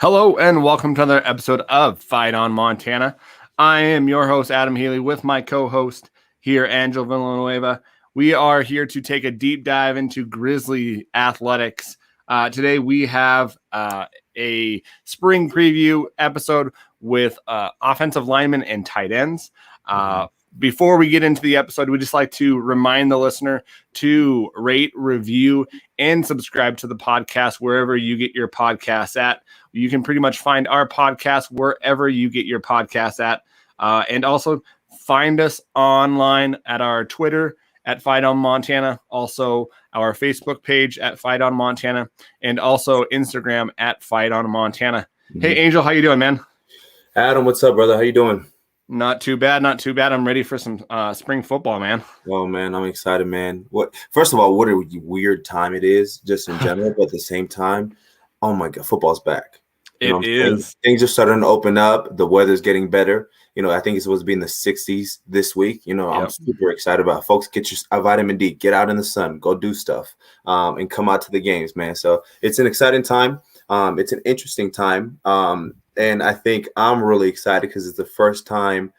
Hello and welcome to another episode of Fight on Montana. I am your host, Adam Healy, with my co-host here, Angel Villanueva. We are here to take a deep dive into Grizzly athletics. Today we have a spring preview episode with offensive linemen and tight ends. Before we get into the episode, we just like to remind the listener to rate, review, and subscribe to the podcast wherever you get your podcasts at. You can pretty much find our podcast wherever you get your podcasts at. And also find us online at our Twitter at Fight on Montana, also our Facebook page at Fight on Montana, and also Instagram at Fight on Montana. Hey, Angel, how you doing, man? Adam, what's up, brother? How you doing? Not too bad, not too bad. I'm ready for some spring football, man. Oh, man, I'm excited, man. First of all, what a weird time it is just in general, but at the same time, oh, my God, football's back. It is. Things are starting to open up. The weather's getting better. I think it's supposed to be in the 60s this week. I'm super excited about it. Folks, get your vitamin D. Get out in the sun. Go do stuff and come out to the games, man. So it's an exciting time. It's an interesting time. And I think I'm really excited because it's the first time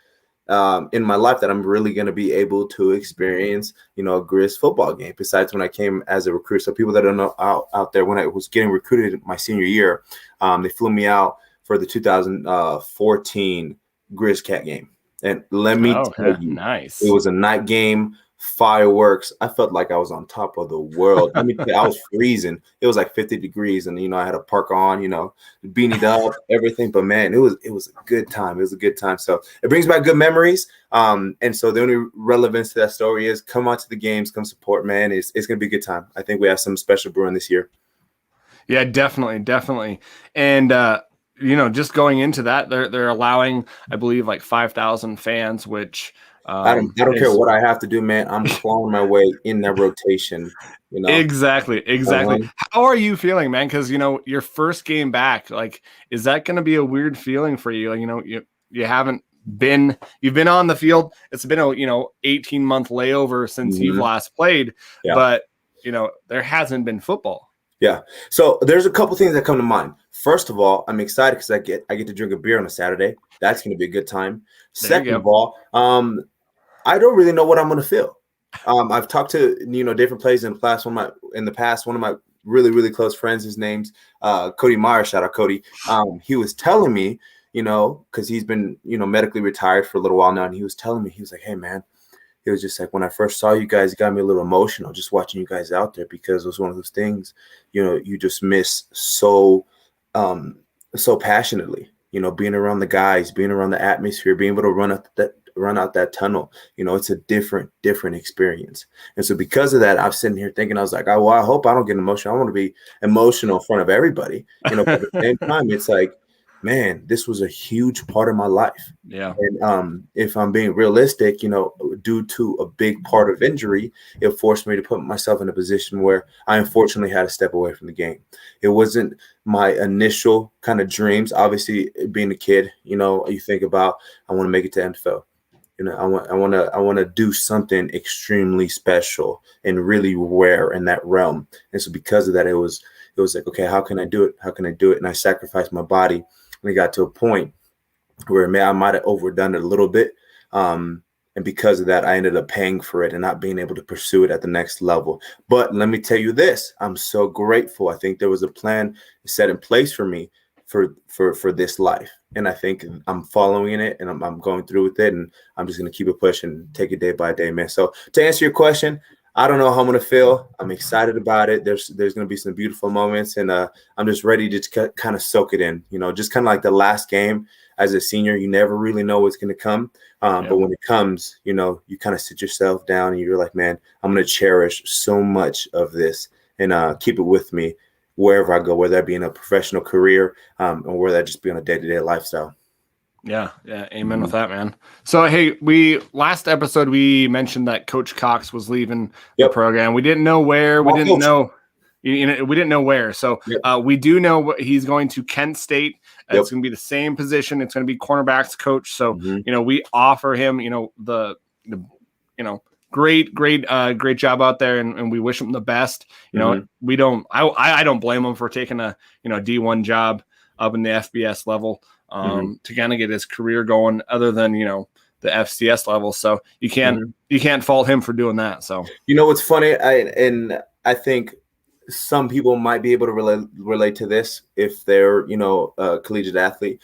in my life that I'm really going to be able to experience, a Griz football game besides when I came as a recruit. So people that don't know out there, when I was getting recruited my senior year, they flew me out for the 2014 Griz Cat game. And let me tell you, nice. It was a night game. Fireworks. I felt like I was on top of the world. I mean, I was freezing. It was like 50 degrees, and I had a parka on, beanied up, everything. But man, it was a good time. It was a good time. So it brings back good memories. And so the only relevance to that story is come out to the games, come support, man. It's gonna be a good time. I think we have some special brewing this year. Yeah, definitely. And just going into that, they're allowing, I believe, like 5,000 fans, which I don't care what I have to do, man. I'm clawing my way in that rotation. Exactly. How are you feeling, man? Because your first game back, like, is that going to be a weird feeling for you? Like, you haven't been, you've been on the field. It's been a 18-month layover since you've last played, but there hasn't been football. Yeah. So there's a couple things that come to mind. First of all, I'm excited because I get to drink a beer on a Saturday. That's going to be a good time. Second of all, I don't really know what I'm going to feel. I've talked to different players in the past. One of my really, really close friends, his name's Cody Meyer. Shout out Cody. He was telling me, because he's been medically retired for a little while now, and he was telling me, he was like, "Hey man," he was just like, "When I first saw you guys, it got me a little emotional just watching you guys out there, because it was one of those things, you just miss so passionately, being around the guys, being around the atmosphere, being able to run out that tunnel. It's a different experience." And so because of that, I'm sitting here thinking, I was like, "Oh, well, I hope I don't get emotional. I want to be emotional in front of everybody." But at the same time, it's like, man, this was a huge part of my life. Yeah. And if I'm being realistic, due to a big part of injury, it forced me to put myself in a position where I unfortunately had to step away from the game. It wasn't my initial kind of dreams. Obviously, being a kid, you think about, I want to make it to NFL. I want to do something extremely special and really rare in that realm. And so because of that, it was like, okay, how can I do it? How can I do it? And I sacrificed my body. And it got to a point where I might have overdone it a little bit. And because of that, I ended up paying for it and not being able to pursue it at the next level. But let me tell you this, I'm so grateful. I think there was a plan set in place for me for this life. And I think I'm following it, and I'm going through with it, and I'm just going to keep it pushing, take it day by day, man. So to answer your question, I don't know how I'm going to feel. I'm excited about it. There's going to be some beautiful moments, and I'm just ready to kind of soak it in, just kind of like the last game as a senior. You never really know what's going to come. But when it comes, you kind of sit yourself down and you're like, man, I'm going to cherish so much of this and keep it with me wherever I go, whether that be in a professional career or whether that just be on a day-to-day lifestyle. Yeah. Amen with that, man. So, hey, last episode, we mentioned that Coach Cox was leaving the program. We didn't know where. We didn't know where. So we do know he's going to Kent State. It's going to be the same position. It's going to be cornerbacks coach. So, we offer him, the great job out there, and we wish him the best. We don't. I don't blame him for taking a D1 job. up in the FBS level to kind of get his career going, other than, the FCS level. So you can't fault him for doing that. So, what's funny, I think some people might be able to relate to this if they're, a collegiate athlete.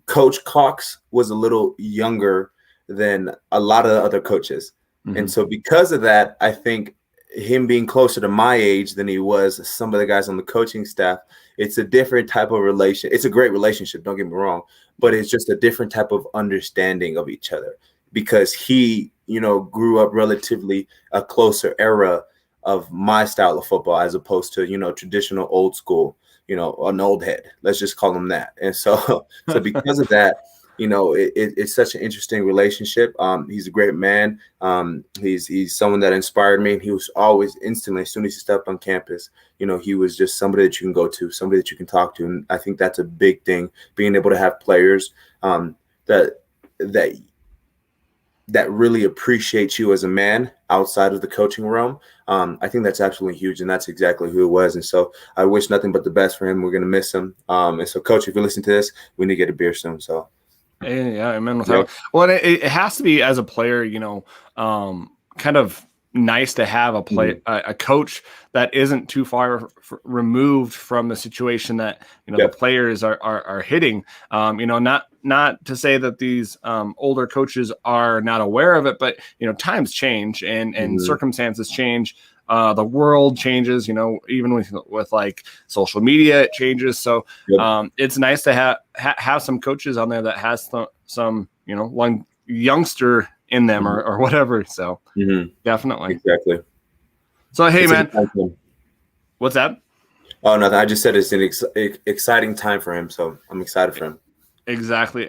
Coach Cox was a little younger than a lot of other coaches. And so because of that, I think him being closer to my age than he was some of the guys on the coaching staff, it's a different type of relation. It's a great relationship, don't get me wrong, but it's just a different type of understanding of each other, because he, grew up relatively a closer era of my style of football, as opposed to, traditional old school, an old head. Let's just call him that. And so because of that, it's such an interesting relationship. He's a great man. He's someone that inspired me. He was always instantly, as soon as he stepped on campus, he was just somebody that you can go to, somebody that you can talk to. And I think that's a big thing, being able to have players that really appreciate you as a man outside of the coaching realm. I think that's absolutely huge, and that's exactly who it was. And so I wish nothing but the best for him. We're going to miss him. And so, Coach, if you listen to this, we need to get a beer soon. So. Yeah, amen. Well, it has to be, as a player, kind of nice to have a coach that isn't too far removed from the situation that the players are hitting. Not to say that these older coaches are not aware of it, but times change and circumstances change. The world changes, even with like social media, it changes. So it's nice to have some coaches on there that has some one youngster in them or whatever. So definitely. Exactly. So, hey, man, what's that? Oh, nothing. I just said it's an exciting time for him. So I'm excited for him. Exactly.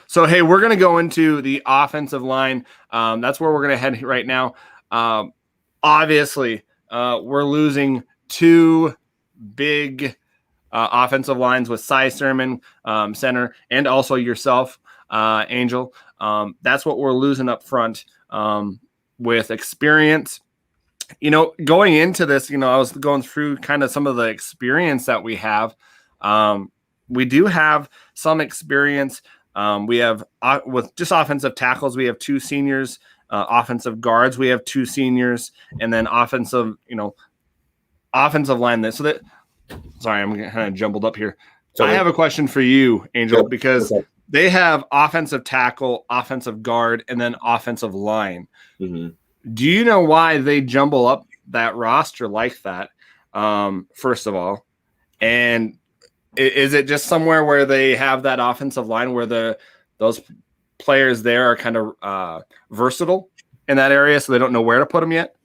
So, hey, we're going to go into the offensive line. That's where we're going to head right now. Obviously, we're losing two big offensive lines with Cy Sermon, center, and also yourself, Angel. That's what we're losing up front with experience. Going into this, I was going through kind of some of the experience that we have. We do have some experience. We have with just offensive tackles, we have two seniors. Offensive guards, we have two seniors, and then offensive line. Sorry, I'm kind of jumbled up here. I have a question for you, Angel, because they have offensive tackle, offensive guard, and then offensive line. Do you know why they jumble up that roster like that? First of all, and is it just somewhere where they have that offensive line where those players there are kind of versatile in that area, so they don't know where to put them yet?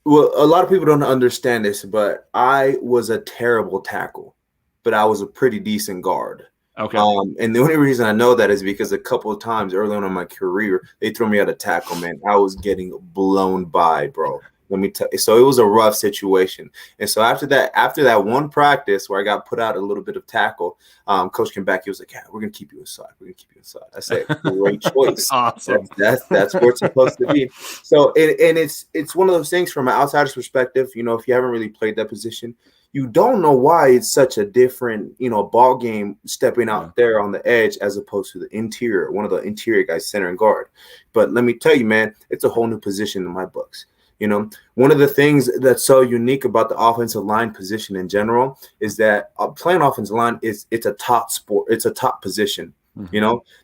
Well, a lot of people don't understand this, but I was a terrible tackle, but I was a pretty decent guard. Okay. And the only reason I know that is because a couple of times early on in my career, they threw me out of tackle, man. I was getting blown by, bro. Let me tell you. So it was a rough situation. And so after that one practice where I got put out a little bit of tackle, coach came back. He was like, "Yeah, we're gonna keep you inside. We're gonna keep you inside." I said, "Great choice. Awesome. That's where it's supposed to be." So and it's one of those things from an outsider's perspective. If you haven't really played that position, you don't know why it's such a different, ball game stepping out there on the edge as opposed to the interior, one of the interior guys, center and guard. But let me tell you, man, it's a whole new position in my books. One of the things that's so unique about the offensive line position in general is that playing offensive line it's a top sport. It's a top position.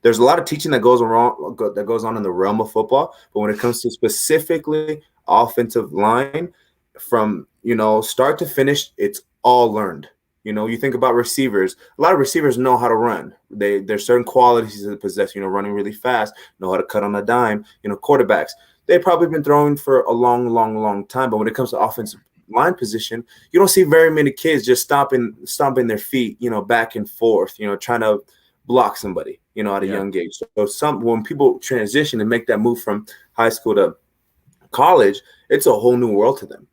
There's a lot of teaching that goes on in the realm of football, but when it comes to specifically offensive line, from start to finish, it's all learned. You think about receivers. A lot of receivers know how to run. There's certain qualities that they possess. Running really fast, know how to cut on a dime. Quarterbacks, they've probably been throwing for a long, long, long time. But when it comes to offensive line position, you don't see very many kids just stomping their feet, back and forth, trying to block somebody, at a young age. So when people transition and make that move from high school to college, it's a whole new world to them,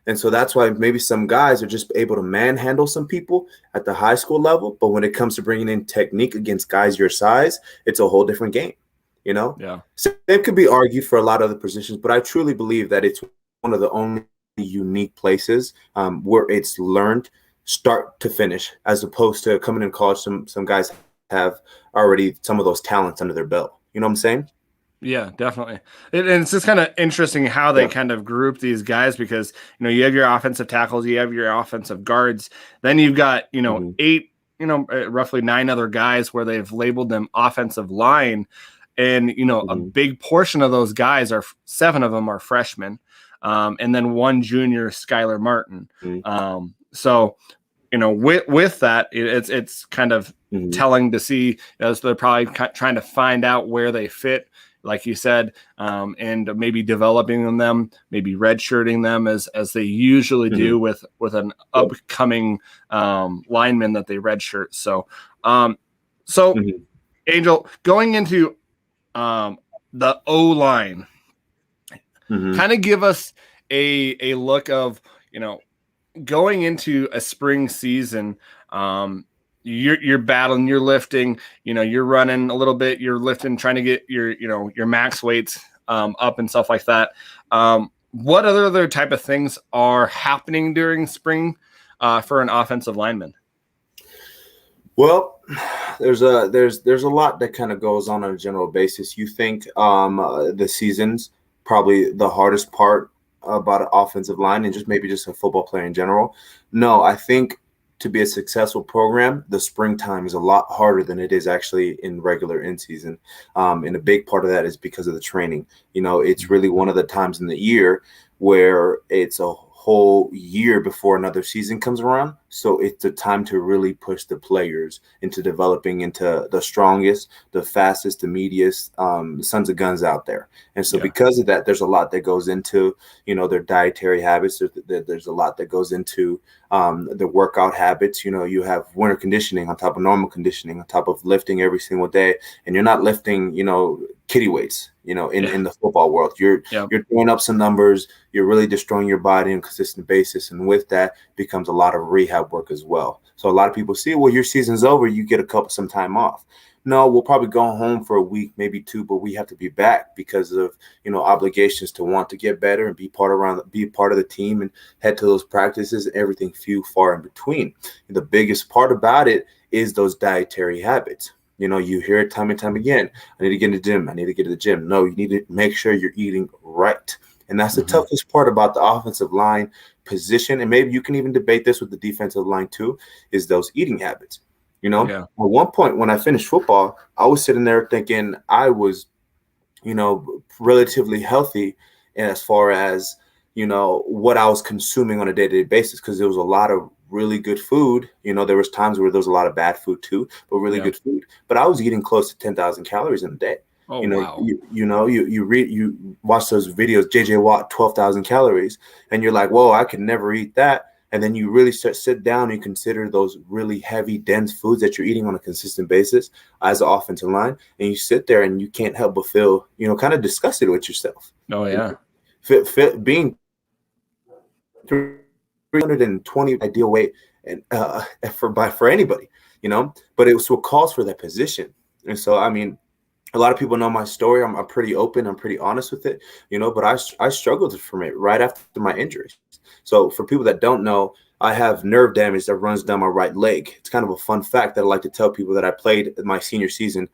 And so that's why maybe some guys are just able to manhandle some people at the high school level. But when it comes to bringing in technique against guys your size, it's a whole different game. Yeah. So it could be argued for a lot of other positions, but I truly believe that it's one of the only unique places where it's learned start to finish, as opposed to coming in college. Some guys have already some of those talents under their belt. You know what I'm saying? Yeah, definitely. And it's just kind of interesting how they Yeah. kind of group these guys because, you have your offensive tackles, you have your offensive guards, then you've got, Mm-hmm. eight, roughly nine other guys where they've labeled them offensive line. And, a Mm-hmm. big portion of those guys seven of them are freshmen. And then one junior, Skylar Martin. So, with that, it's kind of Mm-hmm. telling to see, so they're probably trying to find out where they fit, like you said, and maybe developing them, maybe redshirting them as they usually Mm-hmm. do with an upcoming lineman that they redshirt. So, Mm-hmm. Angel, going into the O line, Mm-hmm. kind of give us a look of going into a spring season. You're battling, you're lifting, you're running a little bit, you're lifting, trying to get your max weights up and stuff like that. What other type of things are happening during spring for an offensive lineman? Well, there's a lot that kind of goes on a general basis. You think the season's probably the hardest part about an offensive line and just a football player in general. No, I think to be a successful program, the springtime is a lot harder than it is actually in regular in season. And a big part of that is because of the training. It's really one of the times in the year where it's a whole year before another season comes around. So it's the time to really push the players into developing into the strongest, the fastest, the meatiest sons of guns out there. And so because of that, there's a lot that goes into, their dietary habits. There's a lot that goes into the workout habits. You have winter conditioning on top of normal conditioning, on top of lifting every single day. And you're not lifting, kitty weights, in the football world. You're throwing up some numbers. You're really destroying your body on a consistent basis. And with that becomes a lot of rehab work as well. So a lot of people see, well, your season's over. You get some time off. No, we'll probably go home for a week, maybe two, but we have to be back because of, obligations to want to get better and be part of the team and head to those practices and everything few far in between. And the biggest part about it is those dietary habits. You hear it time and time again. I need to get in the gym. I need to get to the gym. No, you need to make sure you're eating right. And that's the toughest part about the offensive line position. And maybe you can even debate this with the defensive line too, is those eating habits. At one point when I finished football, I was sitting there thinking I was, relatively healthy as far as, what I was consuming on a day-to-day basis, because there was a lot of really good food. There was times where there was a lot of bad food too, but really good food. But I was eating close to 10,000 calories in a day. Oh, wow. You watch those videos, JJ Watt, 12,000 calories, and you're like, whoa, I could never eat that. And then you really sit down and consider those really heavy, dense foods that you're eating on a consistent basis as an offensive line. And you sit there and you can't help but feel, kind of disgusted with yourself. Oh, yeah. Being 320 ideal weight and for anybody, but it was what calls for that position. And so, I mean, a lot of people know my story. I'm pretty open. I'm pretty honest with it, but I struggled from it right after my injuries. So for people that don't know, I have nerve damage that runs down my right leg. It's kind of a fun fact that I like to tell people that I played my senior season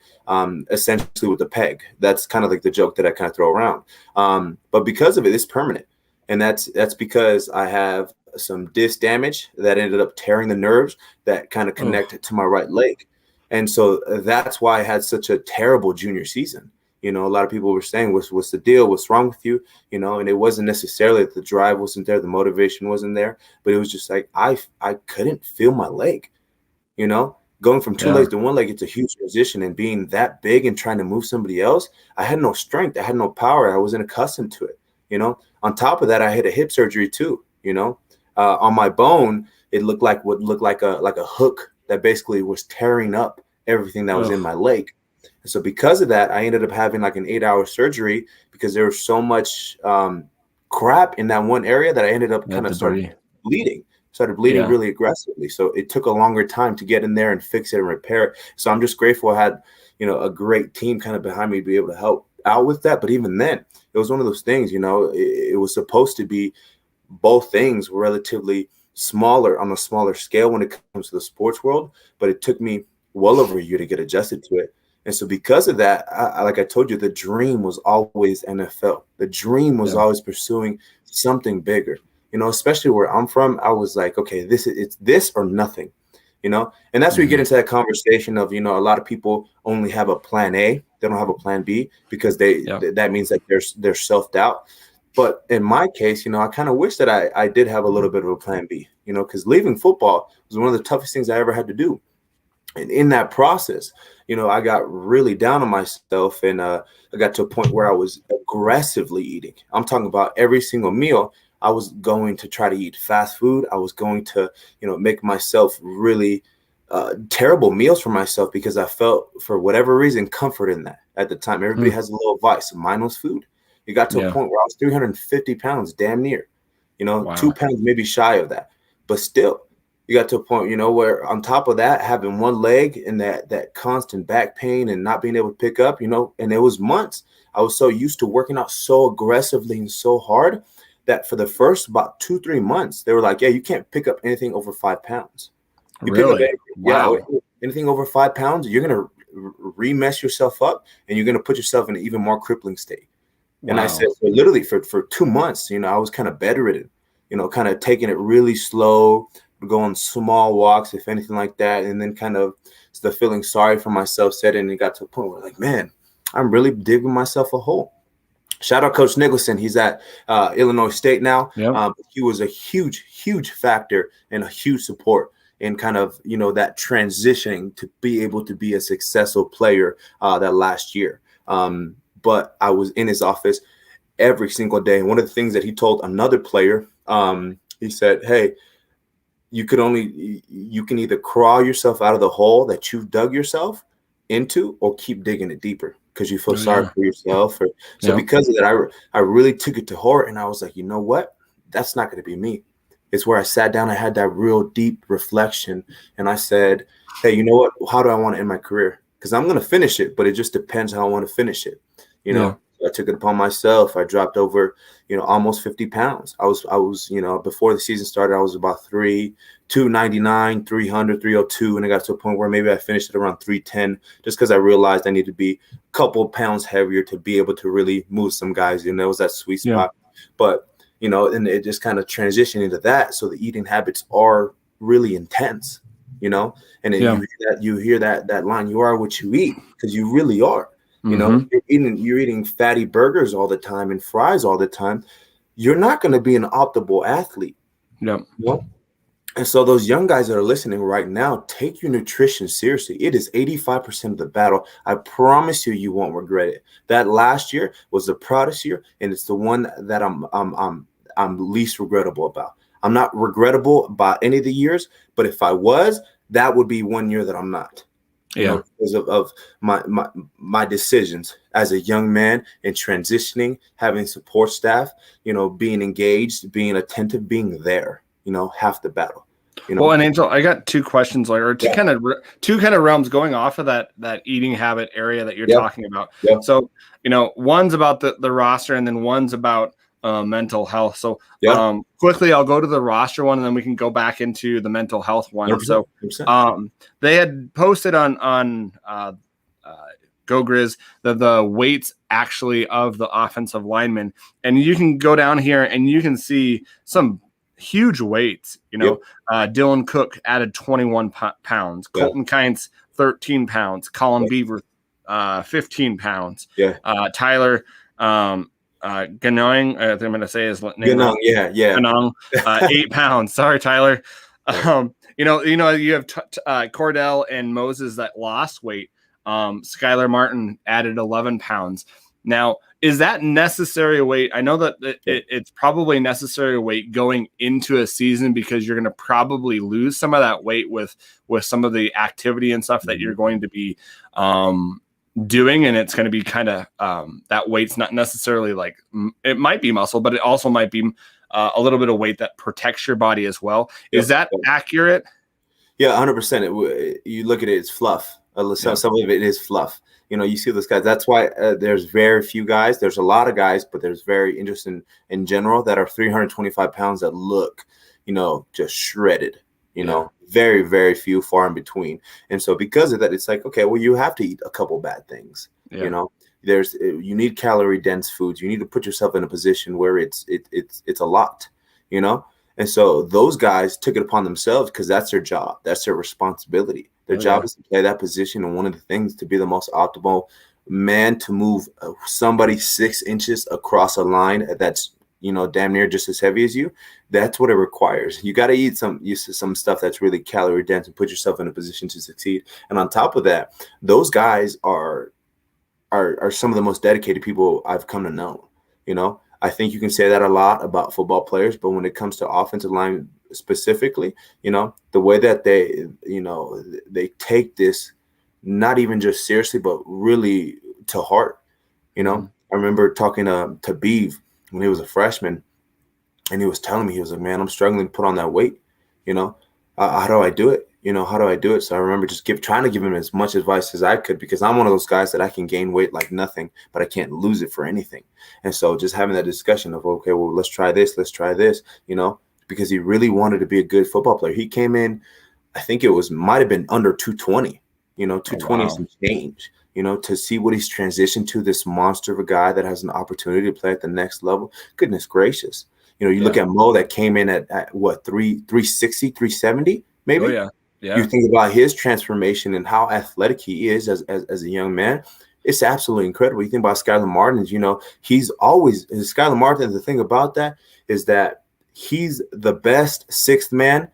essentially with a peg. That's kind of like the joke that I kind of throw around. But because of it, it's permanent. And that's because I have some disc damage that ended up tearing the nerves that kind of connected to my right leg. And so that's why I had such a terrible junior season. A lot of people were saying, what's the deal? What's wrong with you? And it wasn't necessarily that the drive wasn't there. The motivation wasn't there. But it was just like I couldn't feel my leg. Going from two legs to one leg, it's a huge transition. And being that big and trying to move somebody else, I had no strength. I had no power. I wasn't accustomed to it. On top of that, I had a hip surgery too. On my bone, it looked like a hook that basically was tearing up everything that was in my leg. And so because of that, I ended up having like an 8-hour surgery because there was so much crap in that one area that I ended up started bleeding really aggressively. So it took a longer time to get in there and fix it and repair it. So I'm just grateful I had, a great team kind of behind me to be able to help out with that. But even then, it was one of those things, it was supposed to be both things relatively on a smaller scale when it comes to the sports world, but it took me well over a year to get adjusted to it. And so because of that, like I told you, the dream was always NFL. The dream was always pursuing something bigger, especially where I'm from. I was like, okay, it's this or nothing, and that's where you get into that conversation of, a lot of people only have a plan A. They don't have a plan B because that means that there's self-doubt. But in my case, I kind of wish that I did have a little bit of a plan B, because leaving football was one of the toughest things I ever had to do. And in that process, I got really down on myself, and I got to a point where I was aggressively eating. I'm talking about every single meal. I was going to try to eat fast food. I was going to, make myself really terrible meals for myself because I felt, for whatever reason, comfort in that at the time. Everybody has a little vice. Mine was food. It got to a point where I was 350 pounds, damn near, 2 pounds maybe shy of that. But still, you got to a point, where on top of that, having one leg and that constant back pain and not being able to pick up, and it was months. I was so used to working out so aggressively and so hard that for the first about 2-3 months, they were like, yeah, you can't pick up anything over 5 pounds. Really? Wow. Yeah, anything over 5 pounds, you're going to re-mess yourself up, and you're going to put yourself in an even more crippling state. Wow. And I said, so literally for 2 months, I was kind of bedridden, kind of taking it really slow, go on small walks, if anything like that. And then kind of the feeling sorry for myself set in, and it got to a point where like, man, I'm really digging myself a hole. Shout out Coach Nicholson. He's at Illinois State now. Yep. He was a huge factor and a huge support in kind of, that transitioning to be able to be a successful player that last year. But I was in his office every single day. And one of the things that he told another player, he said, hey, you can either crawl yourself out of the hole that you've dug yourself into, or keep digging it deeper because you feel sorry for yourself. Because of that, I really took it to heart, and I was like, you know what? That's not going to be me. It's where I sat down. I had that real deep reflection, and I said, hey, you know what? How do I want to end my career? Because I'm going to finish it, but it just depends how I want to finish it. I took it upon myself. I dropped over, almost 50 pounds. I was, before the season started, I was about 299, 300, 302. And I got to a point where maybe I finished at around 310, just because I realized I needed to be a couple pounds heavier to be able to really move some guys. It was that sweet spot. But, and it just kind of transitioned into that. So the eating habits are really intense, and then you hear that line, you are what you eat, because you really are. You're eating fatty burgers all the time and fries all the time. You're not going to be an optimal athlete. No. And so those young guys that are listening right now, take your nutrition seriously. It is 85% of the battle. I promise you won't regret it. That last year was the proudest year, and it's the one that I'm least regrettable about. I'm not regrettable about any of the years, but if I was, that would be one year that I'm not. Because of my decisions as a young man and transitioning, having support staff, being engaged, being attentive, being there, half the battle. Well, and Angel, I got two questions, or two kind of realms going off of that eating habit area that you're talking about. So, one's about the roster, and then one's about mental health. So quickly, I'll go to the roster one, and then we can go back into the mental health one. 100%. So they had posted on Go Griz the weights actually of the offensive linemen, and you can go down here and you can see some huge weights. Dylan Cook added 21 pounds, Colton Kynes 13 pounds, Colin Beaver 15 pounds, Tyler Ganong, I'm going to say his name. Ganong, Ganong, 8 pounds. Sorry, Tyler. You have Cordell and Moses that lost weight. Skylar Martin added 11 pounds. Now, is that necessary weight? I know that it's probably necessary weight going into a season, because you're going to probably lose some of that weight with some of the activity and stuff that you're going to be doing, and it's going to be kind of that weight's not necessarily like, it might be muscle, but it also might be a little bit of weight that protects your body as well. Is that accurate? Yeah, 100%. You look at it, it's fluff. Some of it is fluff. You see those guys. That's why there's very few guys. There's a lot of guys, but there's very interesting in general that are 325 pounds that look, just shredded. Very, very few, far in between. And so because of that, it's like, okay, well, you have to eat a couple bad things. You need calorie dense foods. You need to put yourself in a position where it's a lot, And so those guys took it upon themselves because that's their job. That's their responsibility. Their job is to play that position. And one of the things to be the most optimal man to move somebody 6 inches across a line that's, damn near just as heavy as you. That's what it requires. You got to eat some stuff that's really calorie dense and put yourself in a position to succeed. And on top of that, those guys are some of the most dedicated people I've come to know. I think you can say that a lot about football players, but when it comes to offensive line specifically, the way that they take this not even just seriously, but really to heart. I remember talking to Beeve when he was a freshman, and he was telling me, he was like, man, I'm struggling to put on that weight. How do I do it? How do I do it? So I remember just trying to give him as much advice as I could, because I'm one of those guys that I can gain weight like nothing, but I can't lose it for anything. And so just having that discussion of, okay, well, let's try this, because he really wanted to be a good football player. He came in, I think might have been under 220, 220 some change, to see what he's transitioned to, this monster of a guy that has an opportunity to play at the next level. Goodness gracious. You look at Mo that came in at what, 360, 370, maybe? Oh, yeah. Yeah. You think about his transformation and how athletic he is as a young man. It's absolutely incredible. You think about Skylar Martin, he's always – Skylar Martin, the thing about that is that he's the best sixth man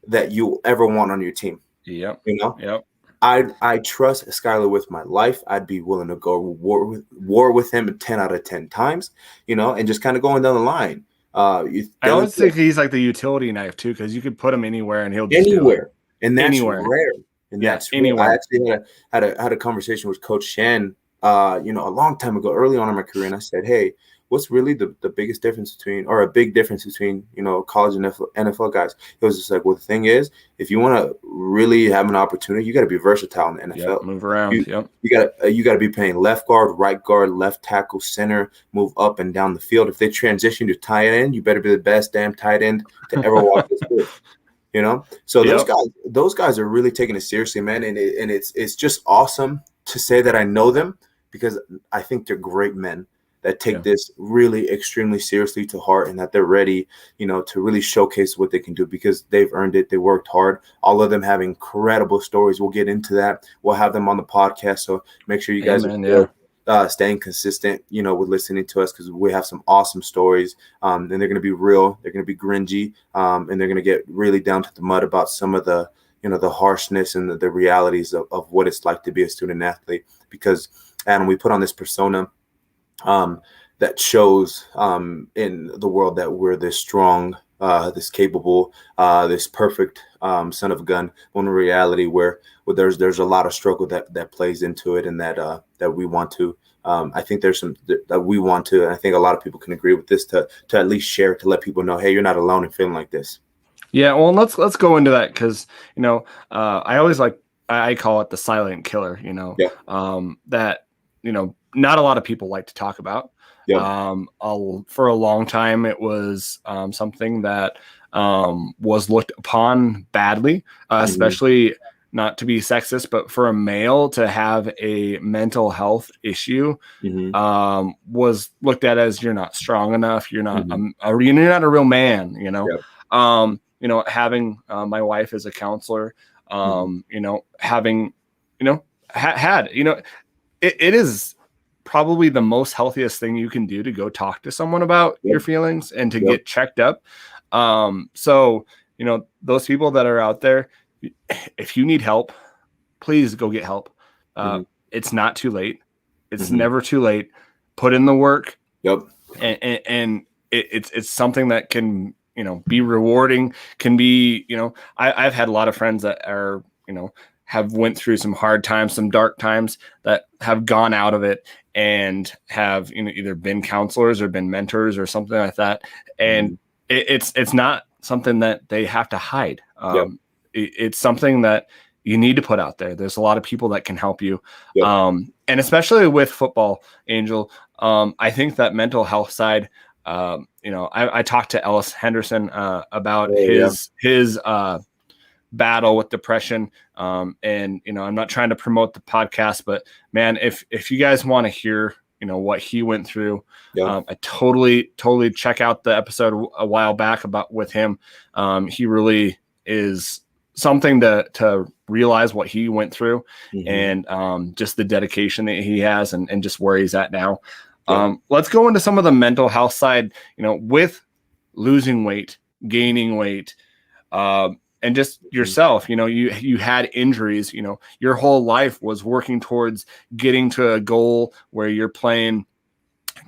that you'll ever want on your team. Yep. Yep. I trust Skylar with my life. I'd be willing to go war with him 10 out of 10 times, and just kind of going down the line. I always think he's like the utility knife too, because you could put him anywhere and he'll just do it. And that's rare. And that's anywhere. I actually had a conversation with Coach Shan, a long time ago, early on in my career, and I said, hey, what's really the biggest difference between, or a big difference between, college and NFL guys? It was just like, well, the thing is, if you want to really have an opportunity, you got to be versatile in the NFL. Yep, move around. You got to be playing left guard, right guard, left tackle, center, move up and down the field. If they transition to tight end, you better be the best damn tight end to ever walk this field. So those guys are really taking it seriously, man. And it's just awesome to say that I know them, because I think they're great men that take this really extremely seriously to heart, and that they're ready, to really showcase what they can do, because they've earned it. They worked hard. All of them have incredible stories. We'll get into that. We'll have them on the podcast. So make sure you guys are staying consistent, with listening to us, because we have some awesome stories. And they're going to be real. They're going to be gringy. And they're going to get really down to the mud about some of the, the harshness and the realities of what it's like to be a student athlete. Because, Adam, we put on this persona that shows in the world that we're this strong, this capable, this perfect son of a gun, when in reality where there's a lot of struggle that plays into it, and that we want to. I think there's some that we want to, and I think a lot of people can agree with this, to at least share, to let people know, hey, you're not alone in feeling like this. Yeah, well, let's go into that, because I always I call it the silent killer. That not a lot of people like to talk about. For a long time, it was something that was looked upon badly, especially, not to be sexist, but for a male to have a mental health issue was looked at as, you're not strong enough, you're not you're not a real man. Having my wife as a counselor, having had it is probably the most healthiest thing you can do, to go talk to someone about your feelings and to get checked up. So, those people that are out there, if you need help, please go get help. It's not too late. It's never too late. Put in the work. And it's something that can, be rewarding, can be, I've had a lot of friends that are, have went through some hard times, some dark times, that have gone out of it and have, either been counselors or been mentors or something like that. And it's not something that they have to hide. It's something that you need to put out there. There's a lot of people that can help you. And especially with football, Angel, I think that mental health side I talked to Ellis Henderson about Oh, yeah. his battle with depression. And I'm not trying to promote the podcast, but man, if you guys want to hear what he went through, Yeah. I totally check out the episode a while back about with him. He really is something to realize what he went through, and just the dedication that he has, and just where he's at now. Let's go into some of the mental health side, with losing weight, gaining weight, and just yourself. You had injuries. Your whole life was working towards getting to a goal where you're playing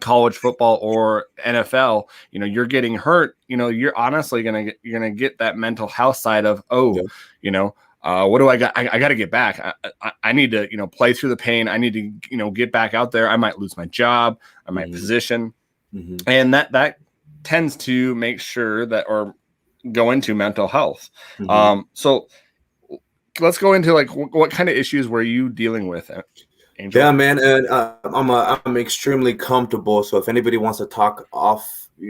college football or NFL. You're getting hurt. You're honestly you're gonna get that mental health side of, what do I got? I got to get back. I need to, play through the pain. I need to, get back out there. I might lose my job, I might position, and that tends to make sure that, or go into mental health. So let's go into what kind of issues were you dealing with, Angel? Yeah, man, and I'm extremely comfortable. So if anybody wants to talk off the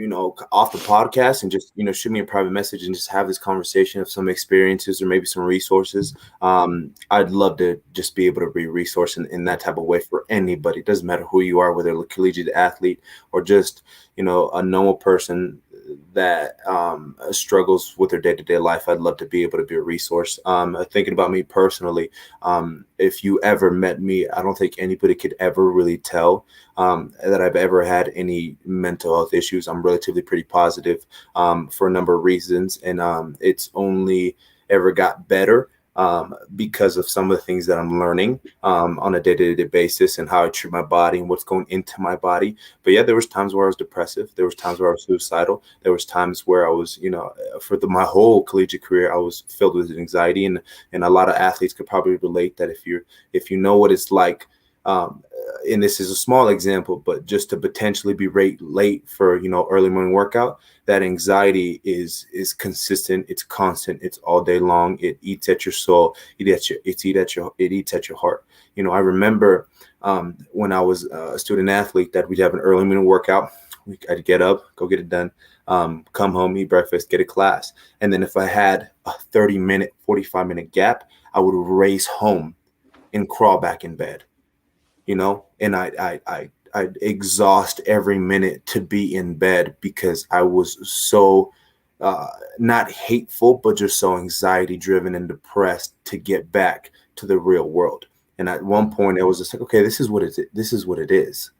podcast and just shoot me a private message and just have this conversation of some experiences or maybe some resources, I'd love to just be able to be a resource in that type of way for anybody. It doesn't matter who you are, whether a collegiate athlete or just a normal person that struggles with their day-to-day life. I'd love to be able to be a resource. Thinking about me personally, if you ever met me, I don't think anybody could ever really tell that I've ever had any mental health issues. I'm relatively pretty positive for a number of reasons, and it's only ever got better because of some of the things that I'm learning on a day-to-day basis and how I treat my body and what's going into my body. But yeah, there was times where I was depressive. There was times where I was suicidal. There was times where I was, my whole collegiate career, I was filled with anxiety, and a lot of athletes could probably relate that if you know what it's like. And this is a small example, but just to potentially be late for early morning workout, that anxiety is consistent, it's constant, it's all day long. It eats at your soul, it eats at your heart. I remember when I was a student athlete that we'd have an early morning workout. I'd get up, go get it done, come home, eat breakfast, get a class, and then if I had a 30-minute, 45-minute gap, I would race home and crawl back in bed. And I'd exhaust every minute to be in bed because I was so not hateful, but just so anxiety driven and depressed to get back to the real world. And at one point it was just like, okay, this is what it is.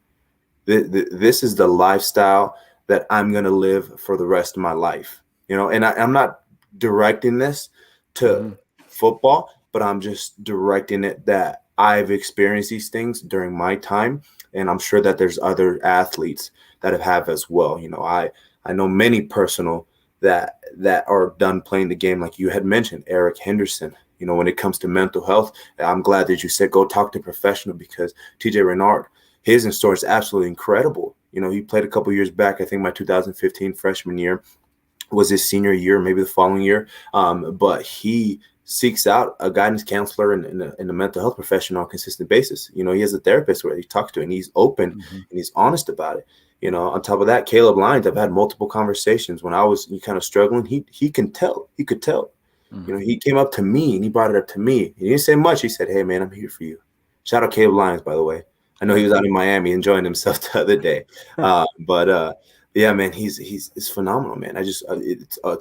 This is the lifestyle that I'm going to live for the rest of my life. And I'm not directing this to football, but I'm just directing it that I've experienced these things during my time, and I'm sure that there's other athletes that have as well. I know many personal that are done playing the game, like you had mentioned, Eric Henderson. When it comes to mental health, I'm glad that you said go talk to a professional, because TJ Renard, his story is absolutely incredible. He played a couple years back. I think my 2015 freshman year was his senior year, maybe the following year. But he seeks out a guidance counselor and a mental health professional on a consistent basis. He has a therapist where he talks to, and he's open and he's honest about it. On top of that, Caleb Lyons, I've had multiple conversations when I was kind of struggling. He could tell. He came up to me and he brought it up to me. He didn't say much. He said, "Hey man, I'm here for you." Shout out Caleb Lyons, by the way. I know he was out in Miami enjoying himself the other day. Yeah, man, he's phenomenal, man. It's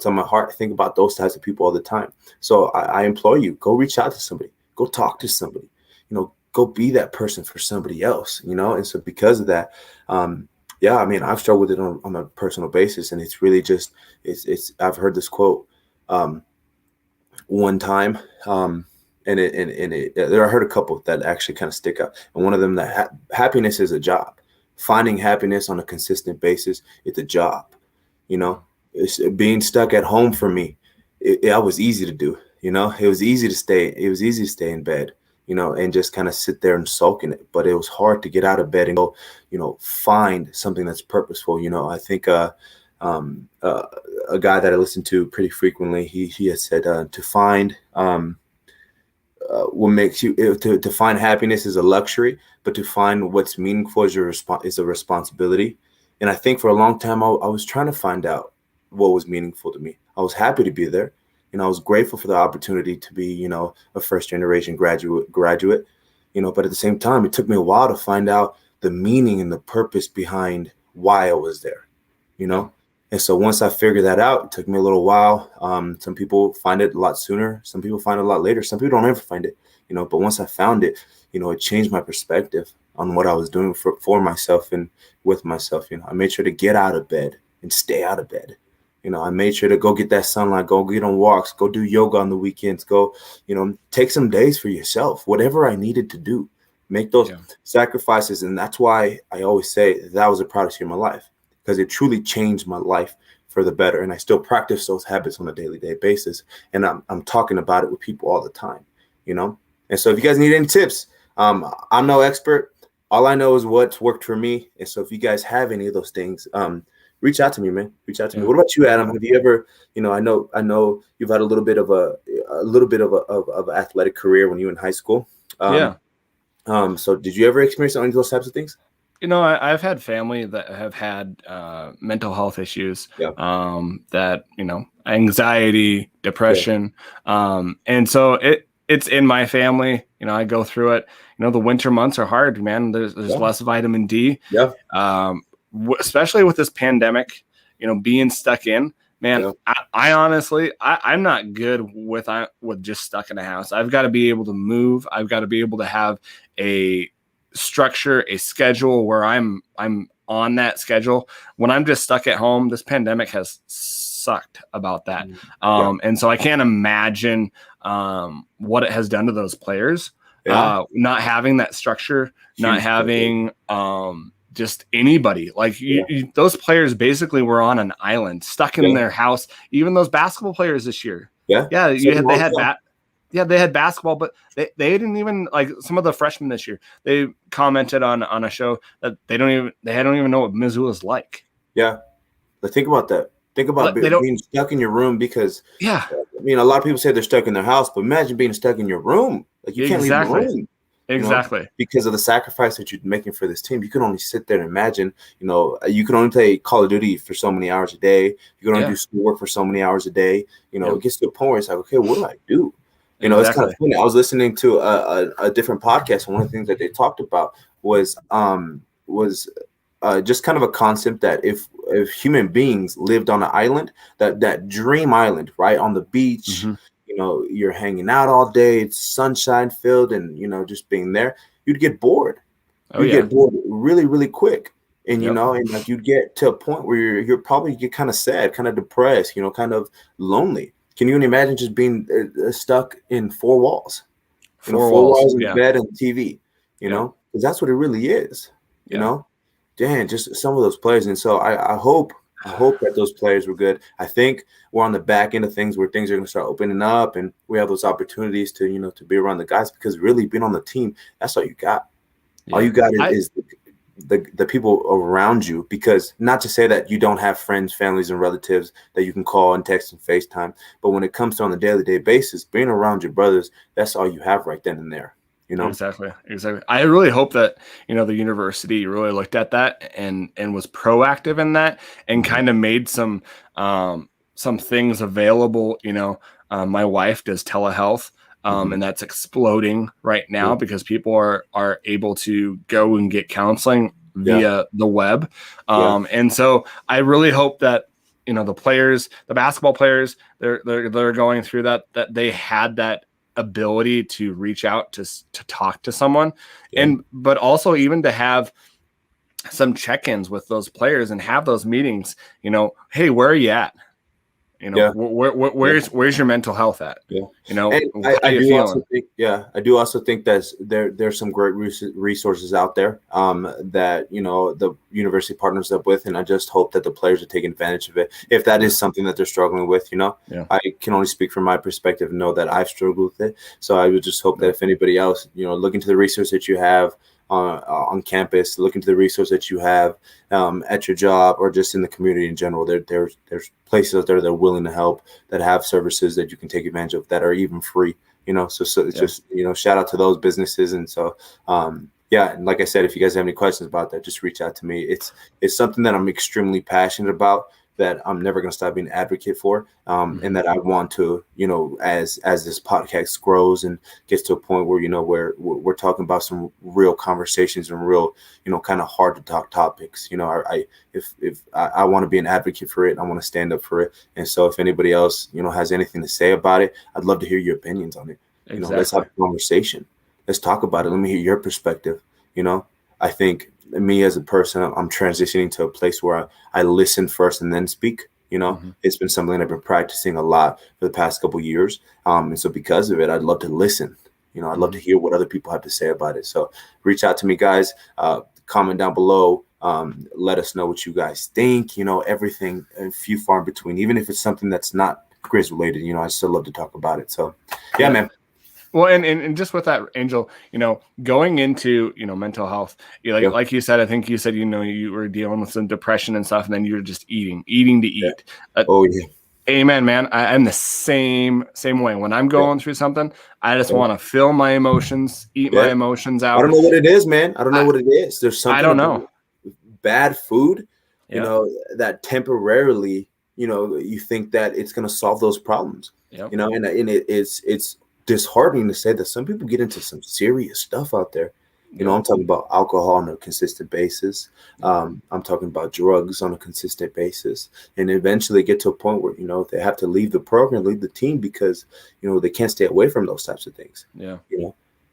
on my heart. I think about those types of people all the time. So I implore you, go reach out to somebody, go talk to somebody, go be that person for somebody else, And so because of that, I've struggled with it on a personal basis, and it's really just, I've heard this quote one time, and I heard a couple that actually kind of stick out, and one of them that happiness is a job. Finding happiness on a consistent basis, it's a job. It's being stuck at home for me. It was easy to do. It was easy to stay. It was easy to stay in bed. And just kind of sit there and sulk in it. But it was hard to get out of bed and go, find something that's purposeful. I think a guy that I listen to pretty frequently, he has said to find what makes you to find happiness is a luxury, but to find what's meaningful is a responsibility. And I think for a long time, I was trying to find out what was meaningful to me. I was happy to be there. I was grateful for the opportunity to be, a first generation graduate, but at the same time, it took me a while to find out the meaning and the purpose behind why I was there, Yeah. And so once I figured that out, it took me a little while. Some people find it a lot sooner. Some people find it a lot later. Some people don't ever find it, but once I found it, it changed my perspective on what I was doing for myself and with myself. I made sure to get out of bed and stay out of bed. I made sure to go get that sunlight, go get on walks, go do yoga on the weekends, go, take some days for yourself, whatever I needed to do, make those sacrifices. And that's why I always say that was the proudest year of my life, because it truly changed my life for the better. And I still practice those habits on a daily basis. And I'm talking about it with people all the time, And so if you guys need any tips, I'm no expert. All I know is what's worked for me. And so if you guys have any of those things, reach out to me, man. Reach out to me. What about you, Adam? Have you ever, I know you've had a little bit of a athletic career when you were in high school. So did you ever experience any of those types of things? I've had family that have had mental health issues, that, anxiety, depression. And so it's in my family. I go through it. The winter months are hard, man. There's less vitamin D. Especially with this pandemic, being stuck in, man, I honestly, I'm not good with just stuck in a house. I've got to be able to move. I've got to be able to have a structure, a schedule where I'm on that schedule. When I'm just stuck at home, this pandemic has sucked about that. And so I can't imagine what it has done to those players. Not having that structure, not having just anybody like those players basically were on an island, stuck in their house. Even those basketball players this year. They had basketball, but they didn't even, like, some of the freshmen this year, they commented on a show that they don't even know what Missoula's like. But think about that. Think about being stuck in your room, because a lot of people say they're stuck in their house, but imagine being stuck in your room. Like, you can't leave the room. Because of the sacrifice that you're making for this team. You can only sit there and imagine, you can only play Call of Duty for so many hours a day. You can only do schoolwork for so many hours a day. It gets to a point where it's like, okay, what do I do? It's kind of funny. I was listening to a different podcast, and one of the things that they talked about was just kind of a concept that if human beings lived on an island, that dream island, right, on the beach, you're hanging out all day, it's sunshine filled, and just being there, you'd get bored. Get bored really, really quick. And and like you'd get to a point where you're probably get kind of sad, kind of depressed, kind of lonely. Can you imagine just being stuck in four walls? Four walls in bed and TV, because that's what it really is, just some of those players. And so I hope that those players were good. I think we're on the back end of things where things are going to start opening up, and we have those opportunities to, to be around the guys, because really being on the team, that's all you got. All you got is the people around you, because not to say that you don't have friends, families, and relatives that you can call and text and FaceTime, but when it comes to on a daily basis, being around your brothers, that's all you have right then and there. Exactly. I really hope that, the university really looked at that and was proactive in that, and kind of made some things available. My wife does telehealth, and that's exploding right now because people are able to go and get counseling via the web. And so I really hope that, the players, the basketball players, they're going through that they had that ability to reach out to talk to someone, but also even to have some check-ins with those players and have those meetings, hey, where are you at? Where's your mental health at? I do also think that there's some great resources out there that the university partners up with, and I just hope that the players are taking advantage of it. If that is something that they're struggling with, I can only speak from my perspective and know that I've struggled with it. So I would just hope that if anybody else, look into the resource that you have on campus, look into the resource that you have at your job, or just in the community in general. There's places out there that are willing to help, that have services that you can take advantage of that are even free. So it's just shout out to those businesses. And so Yeah, and like I said, if you guys have any questions about that, just reach out to me. It's something that I'm extremely passionate about, that I'm never going to stop being an advocate for, and that I want to, as this podcast grows and gets to a point where where we're talking about some real conversations and real, kind of hard to talk topics. I want to be an advocate for it, I want to stand up for it, and so if anybody else has anything to say about it, I'd love to hear your opinions on it. Exactly. Let's have a conversation. Let's talk about it. Let me hear your perspective. I think me as a person, I'm transitioning to a place where I listen first and then speak. It's been something that I've been practicing a lot for the past couple of years. And so because of it, I'd love to listen. I'd love to hear what other people have to say about it. So reach out to me, guys. Comment down below. Let us know what you guys think. Everything few far in between, even if it's something that's not Griz related. I still love to talk about it. So yeah, man. Well, and just with that, Angel, going into, mental health, like you said, I think you said, you were dealing with some depression and stuff, and then you're just eating to eat. Oh, yeah. Amen, man. I'm the same way. When I'm going through something, I just want to feel my emotions, eat my emotions out. I don't know what it is, man. I don't know what it is. There's something. I don't know. Bad food, that temporarily, you think that it's going to solve those problems, and it's disheartening to say that some people get into some serious stuff out there. I'm talking about alcohol on a consistent basis. I'm talking about drugs on a consistent basis, and eventually get to a point where, they have to leave the program, leave the team, because, they can't stay away from those types of things. Yeah.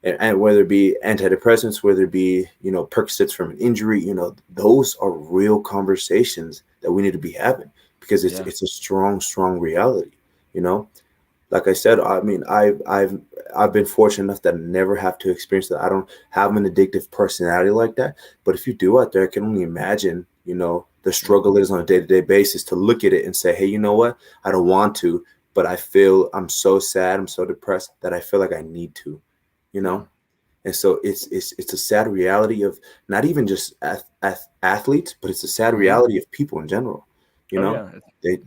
And whether it be antidepressants, whether it be, Percocets from an injury, those are real conversations that we need to be having, because it's a strong reality, Like I said, I mean, I've been fortunate enough that I never have to experience that. I don't have an addictive personality like that. But if you do out there, I can only imagine, the struggle is on a day-to-day basis to look at it and say, hey, you know what? I don't want to, but I'm so sad, I'm so depressed that I feel like I need to, And so it's a sad reality of not even just athletes, but it's a sad reality of people in general.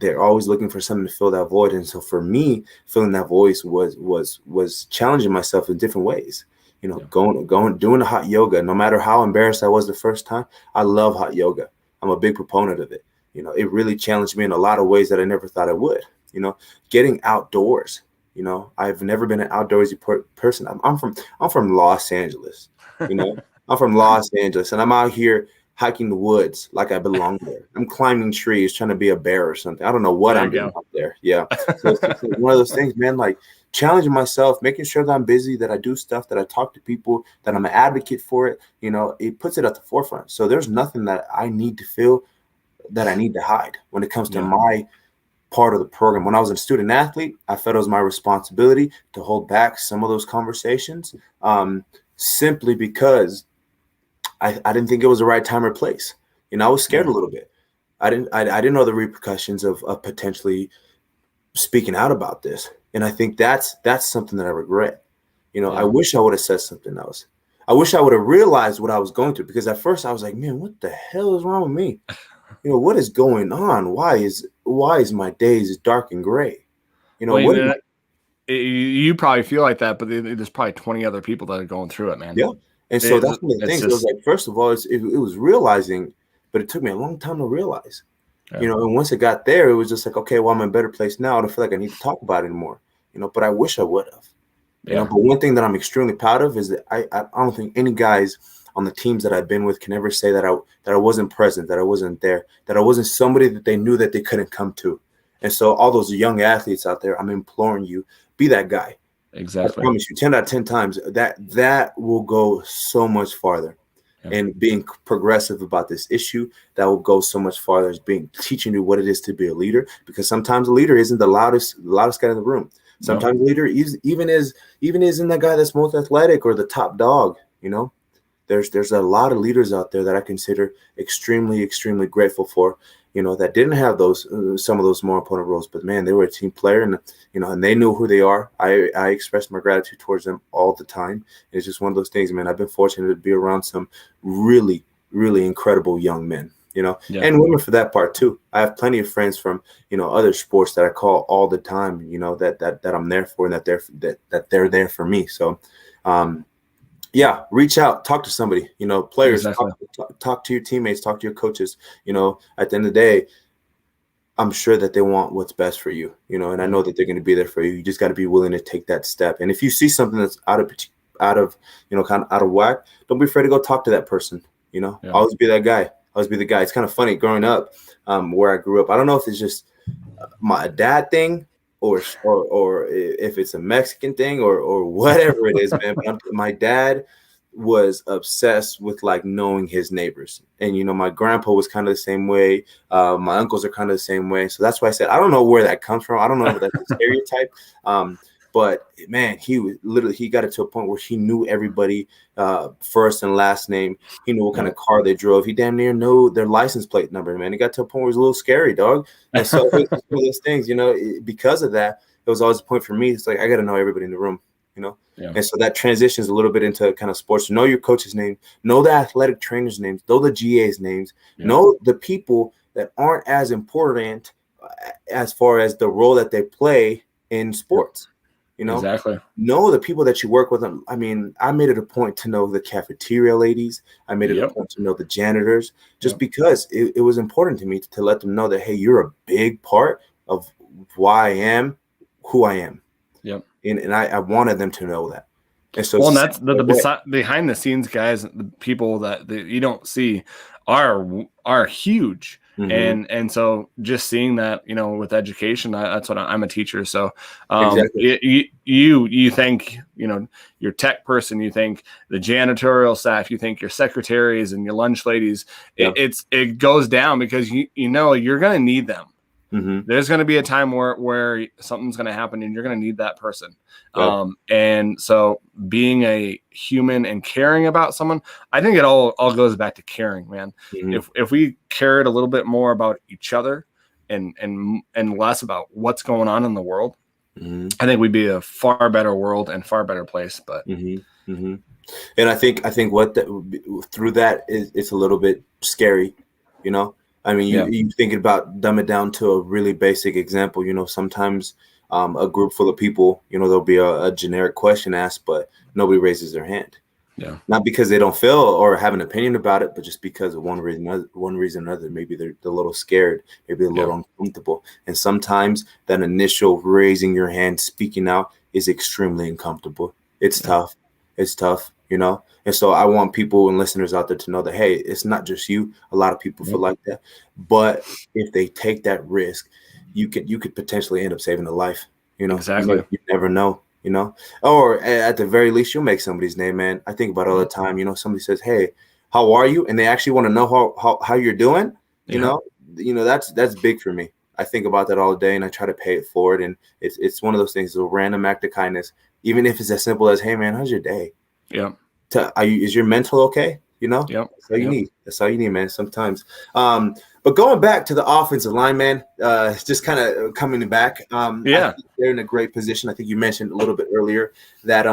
They're always looking for something to fill that void. And so for me, filling that void was challenging myself in different ways. Doing the hot yoga. No matter how embarrassed I was the first time, I love hot yoga. I'm a big proponent of it. It really challenged me in a lot of ways that I never thought I would. Getting outdoors. I've never been an outdoorsy person. I'm from Los Angeles. I'm from Los Angeles, and I'm out here hiking the woods like I belong there. I'm climbing trees, trying to be a bear or something. I don't know what I'm doing out there. Yeah. So it's one of those things, man, like challenging myself, making sure that I'm busy, that I do stuff, that I talk to people, that I'm an advocate for it. It puts it at the forefront. So there's nothing that I need to feel that I need to hide when it comes to my part of the program. When I was a student athlete, I felt it was my responsibility to hold back some of those conversations, simply because I didn't think it was the right time or place. I was scared a little bit. I didn't know the repercussions of potentially speaking out about this. And I think that's something that I regret. I wish I would have said something else. I wish I would have realized what I was going through, because at first I was like, man, what the hell is wrong with me? What is going on? Why is my days dark and gray? You probably feel like that, but there's probably 20 other people that are going through it, man. Yeah. And so that's one of the things. It was like, first of all, it was realizing, but it took me a long time to realize, and once it got there, it was just like, okay, well, I'm in a better place now. I don't feel like I need to talk about it anymore, but I wish I would have, but one thing that I'm extremely proud of is that I don't think any guys on the teams that I've been with can ever say that I wasn't present, that I wasn't there, that I wasn't somebody that they knew that they couldn't come to. And so all those young athletes out there, I'm imploring you, be that guy. Exactly. I promise you, 10 out of 10 times that will go so much farther. And being progressive about this issue, that will go so much farther, as teaching you what it is to be a leader. Because sometimes a leader isn't the loudest guy in the room. Sometimes a leader even isn't the guy that's most athletic or the top dog. There's a lot of leaders out there that I consider extremely, extremely grateful for, that didn't have those some of those more important roles, but man, they were a team player, and and they knew who they are. I express my gratitude towards them all the time. It's just one of those things, man. I've been fortunate to be around some really, really incredible young men, and women for that part too. I have plenty of friends from other sports that I call all the time, that I'm there for, and that they're there for me. So Yeah, reach out, talk to somebody, players, Exactly. talk to your teammates, talk to your coaches. At the end of the day, I'm sure that they want what's best for you, and I Yeah. know that they're going to be there for you. You just got to be willing to take that step. And if you see something that's kind of out of whack, don't be afraid to go talk to that person. Yeah. Always be that guy. Always be the guy. It's kind of funny growing up, where I grew up. I don't know if it's just my dad thing or if it's a Mexican thing or whatever it is, man. But my dad was obsessed with like knowing his neighbors, and my grandpa was kind of the same way. My uncles are kind of the same way, so that's why I said I don't know where that comes from. I don't know if that's a stereotype. But man, he got it to a point where he knew everybody first and last name. He knew what kind of car they drove. He damn near knew their license plate number, man. It got to a point where it was a little scary, dog. And so it was one of those things, because of that, it was always a point for me. It's like I got to know everybody in the room, Yeah. And so that transitions a little bit into kind of sports. Know your coach's name, know the athletic trainers' names, know the GA's names, know the people that aren't as important as far as the role that they play in sports. Exactly. Know the people that you work with. I mean, I made it a point to know the cafeteria ladies. I made it a point to know the janitors, just because it was important to me to let them know that, hey, you're a big part of why I am who I am. Yep. And I wanted them to know that. And so, well, and that's the behind the scenes guys, the people that you don't see are huge. Mm-hmm. And so just seeing that, with education, that's what I'm a teacher. So Exactly. you think, your tech person, you think the janitorial staff, you think your secretaries and your lunch ladies, it goes down because you're going to need them. Mm-hmm. There's going to be a time where something's going to happen and you're going to need that person. And so being a human and caring about someone, I think it all goes back to caring, man. Mm-hmm. If we cared a little bit more about each other and less about what's going on in the world, I think we'd be a far better world and far better place. But and I think through that it's a little bit scary, I mean, you thinking about dumb it down to a really basic example. Sometimes a group full of people, there'll be a generic question asked, but nobody raises their hand. Yeah. Not because they don't feel or have an opinion about it, but just because of one reason or another. Maybe they're a little scared, maybe a little uncomfortable. And sometimes that initial raising your hand, speaking out is extremely uncomfortable. It's tough. It's tough, And so I want people and listeners out there to know that, hey, it's not just you. A lot of people feel like that. But if they take that risk, you could potentially end up saving a life. Exactly. You never know. Or at the very least, you'll make somebody's name, man. I think about it all the time. Somebody says, "Hey, how are you?" and they actually want to know how you're doing. That's big for me. I think about that all day, and I try to pay it forward. And it's one of those things, a random act of kindness, even if it's as simple as, "Hey, man, how's your day?" Yeah. Is your mental okay? That's all you need. That's all you need, man. Sometimes. But going back to the offensive line, man, just kind of coming back. I think they're in a great position. I think you mentioned a little bit earlier that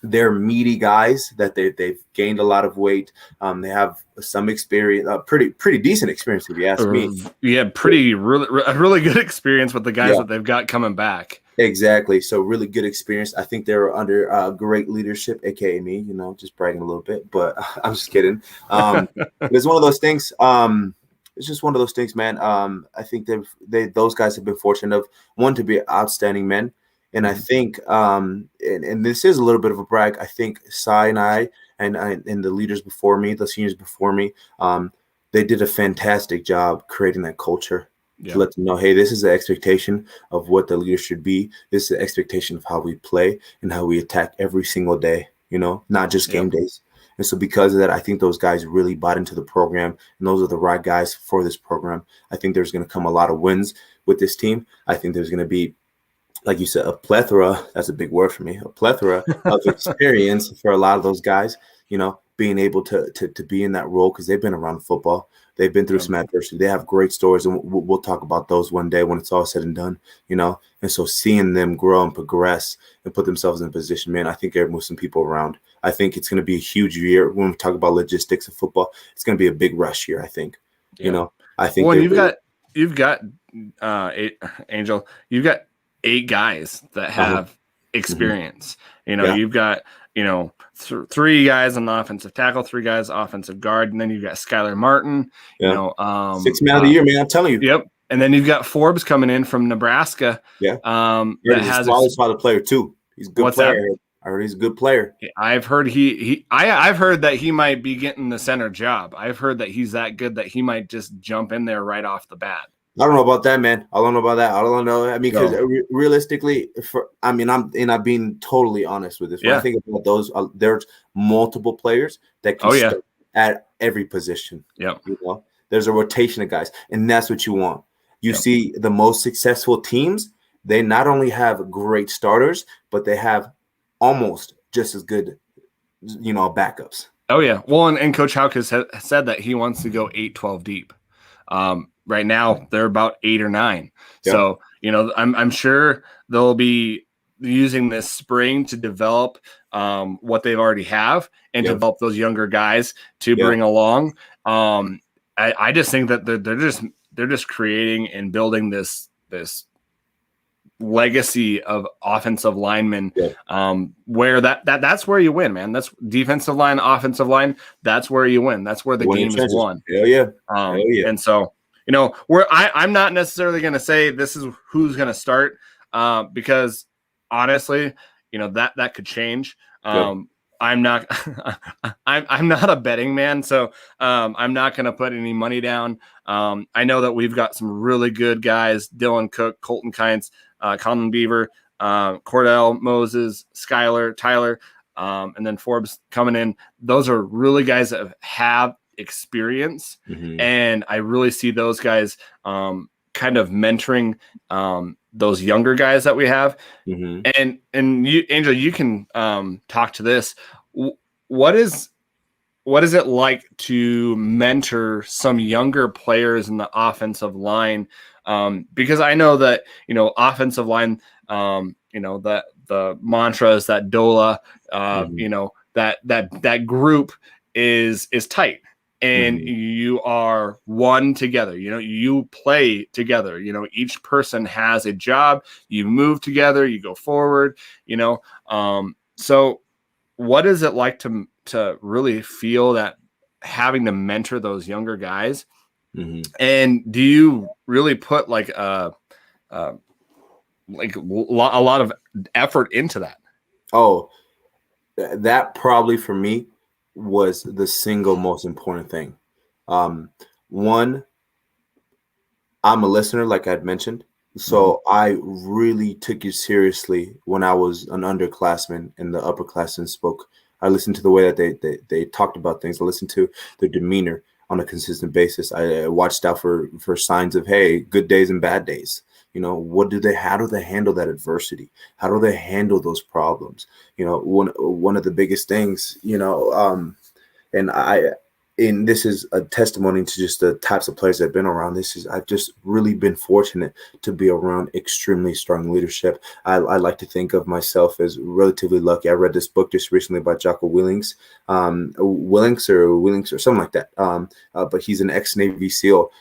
they're meaty guys, that they've gained a lot of weight. They have some experience, pretty decent experience, if you ask me. Yeah, really good experience with the guys that they've got coming back. Exactly. So really good experience. I think they're under great leadership, aka me. Just bragging a little bit, but I'm just kidding. It's one of those things. It's just one of those things, man. I think those guys have been fortunate to be outstanding men. And I think, and this is a little bit of a brag, I think Sai and I and the leaders before me, the seniors before me, they did a fantastic job creating that culture to let them know, hey, this is the expectation of what the leader should be. This is the expectation of how we play and how we attack every single day, not just game days. And so because of that, I think those guys really bought into the program, and those are the right guys for this program. I think there's going to come a lot of wins with this team. I think there's going to be, like you said, a plethora, that's a big word for me, a plethora of experience for a lot of those guys, being able to be in that role because they've been around football. They've been through some adversity. They have great stories, and we'll talk about those one day when it's all said and done, And so seeing them grow and progress and put themselves in a position, man, I think they're moving some people around. I think it's going to be a huge year when we talk about logistics of football. It's going to be a big rush year, I think. I think. Well, you've got Angel. You've got 8 guys that have experience. Yeah. You've got, three guys on the offensive tackle, three guys offensive guard, and then you've got Skylar Martin, Yeah. 6 man of the year, man. I'm telling you. Yep. And then you've got Forbes coming in from Nebraska. Yeah. That He's has a solid player too. He's a good What's player. that? I heard he's a good player. I've heard I've heard that he might be getting the center job. I've heard that he's that good that he might just jump in there right off the bat. I don't know about that, man. I don't know about that. I don't know. I mean, because realistically, I'm being totally honest with this. When I think about those, there's multiple players that can start at every position. Yeah. There's a rotation of guys, and that's what you want. You see the most successful teams, they not only have great starters, but they have almost just as good, backups. Oh, yeah. Well, and Coach Houck has said that he wants to go 8-12 deep. Right now, they're about 8 or 9. Yep. So, I'm sure they'll be using this spring to develop what they've already have and develop those younger guys to bring along. I just think that they're just creating and building this legacy of offensive linemen, where that's where you win, man. That's defensive line, offensive line. That's where you win. That's where the game is won. Hell yeah. And so, where I'm not necessarily going to say this is who's going to start, because honestly, that could change. I'm not I'm not a betting man, so I'm not going to put any money down. I know that we've got some really good guys: Dylan Cook, Colton Kynes, Colin Beaver, Cordell Moses, Skylar, Tyler, and then Forbes coming in. Those are really guys that have experience, and I really see those guys kind of mentoring those younger guys that we have. And you, Angel, you can talk to this. What is it like to mentor some younger players in the offensive line? Because I know that, offensive line, that the mantra is that DOLA, that group is tight. And you are one together, you play together, each person has a job, you move together, you go forward, so what is it like to really feel that having to mentor those younger guys? And do you really put like a lot of effort into that? Oh, that probably for me was the single most important thing. One, I'm a listener, like I'd mentioned. So I really took it seriously when I was an underclassman and the upperclassmen spoke. I listened to the way that they talked about things. I listened to their demeanor on a consistent basis. I watched out for signs of, hey, good days and bad days. How do they handle that adversity? How do they handle those problems? One of the biggest things, and this is a testimony to just the types of players that have been around. I've just really been fortunate to be around extremely strong leadership. I like to think of myself as relatively lucky. I read this book just recently by Jocko Willink, Willink or something like that. But he's an ex-Navy SEAL.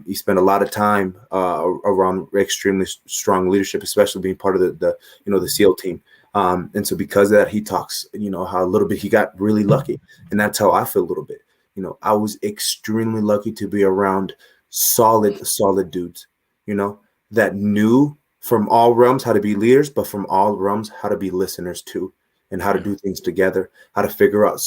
He spent a lot of time around extremely strong leadership, especially being part of the SEAL team. And so because of that, he talks, how a little bit he got really lucky. And that's how I feel a little bit. I was extremely lucky to be around solid dudes, that knew from all realms how to be leaders, but from all realms how to be listeners too, and how to do things together, how to figure out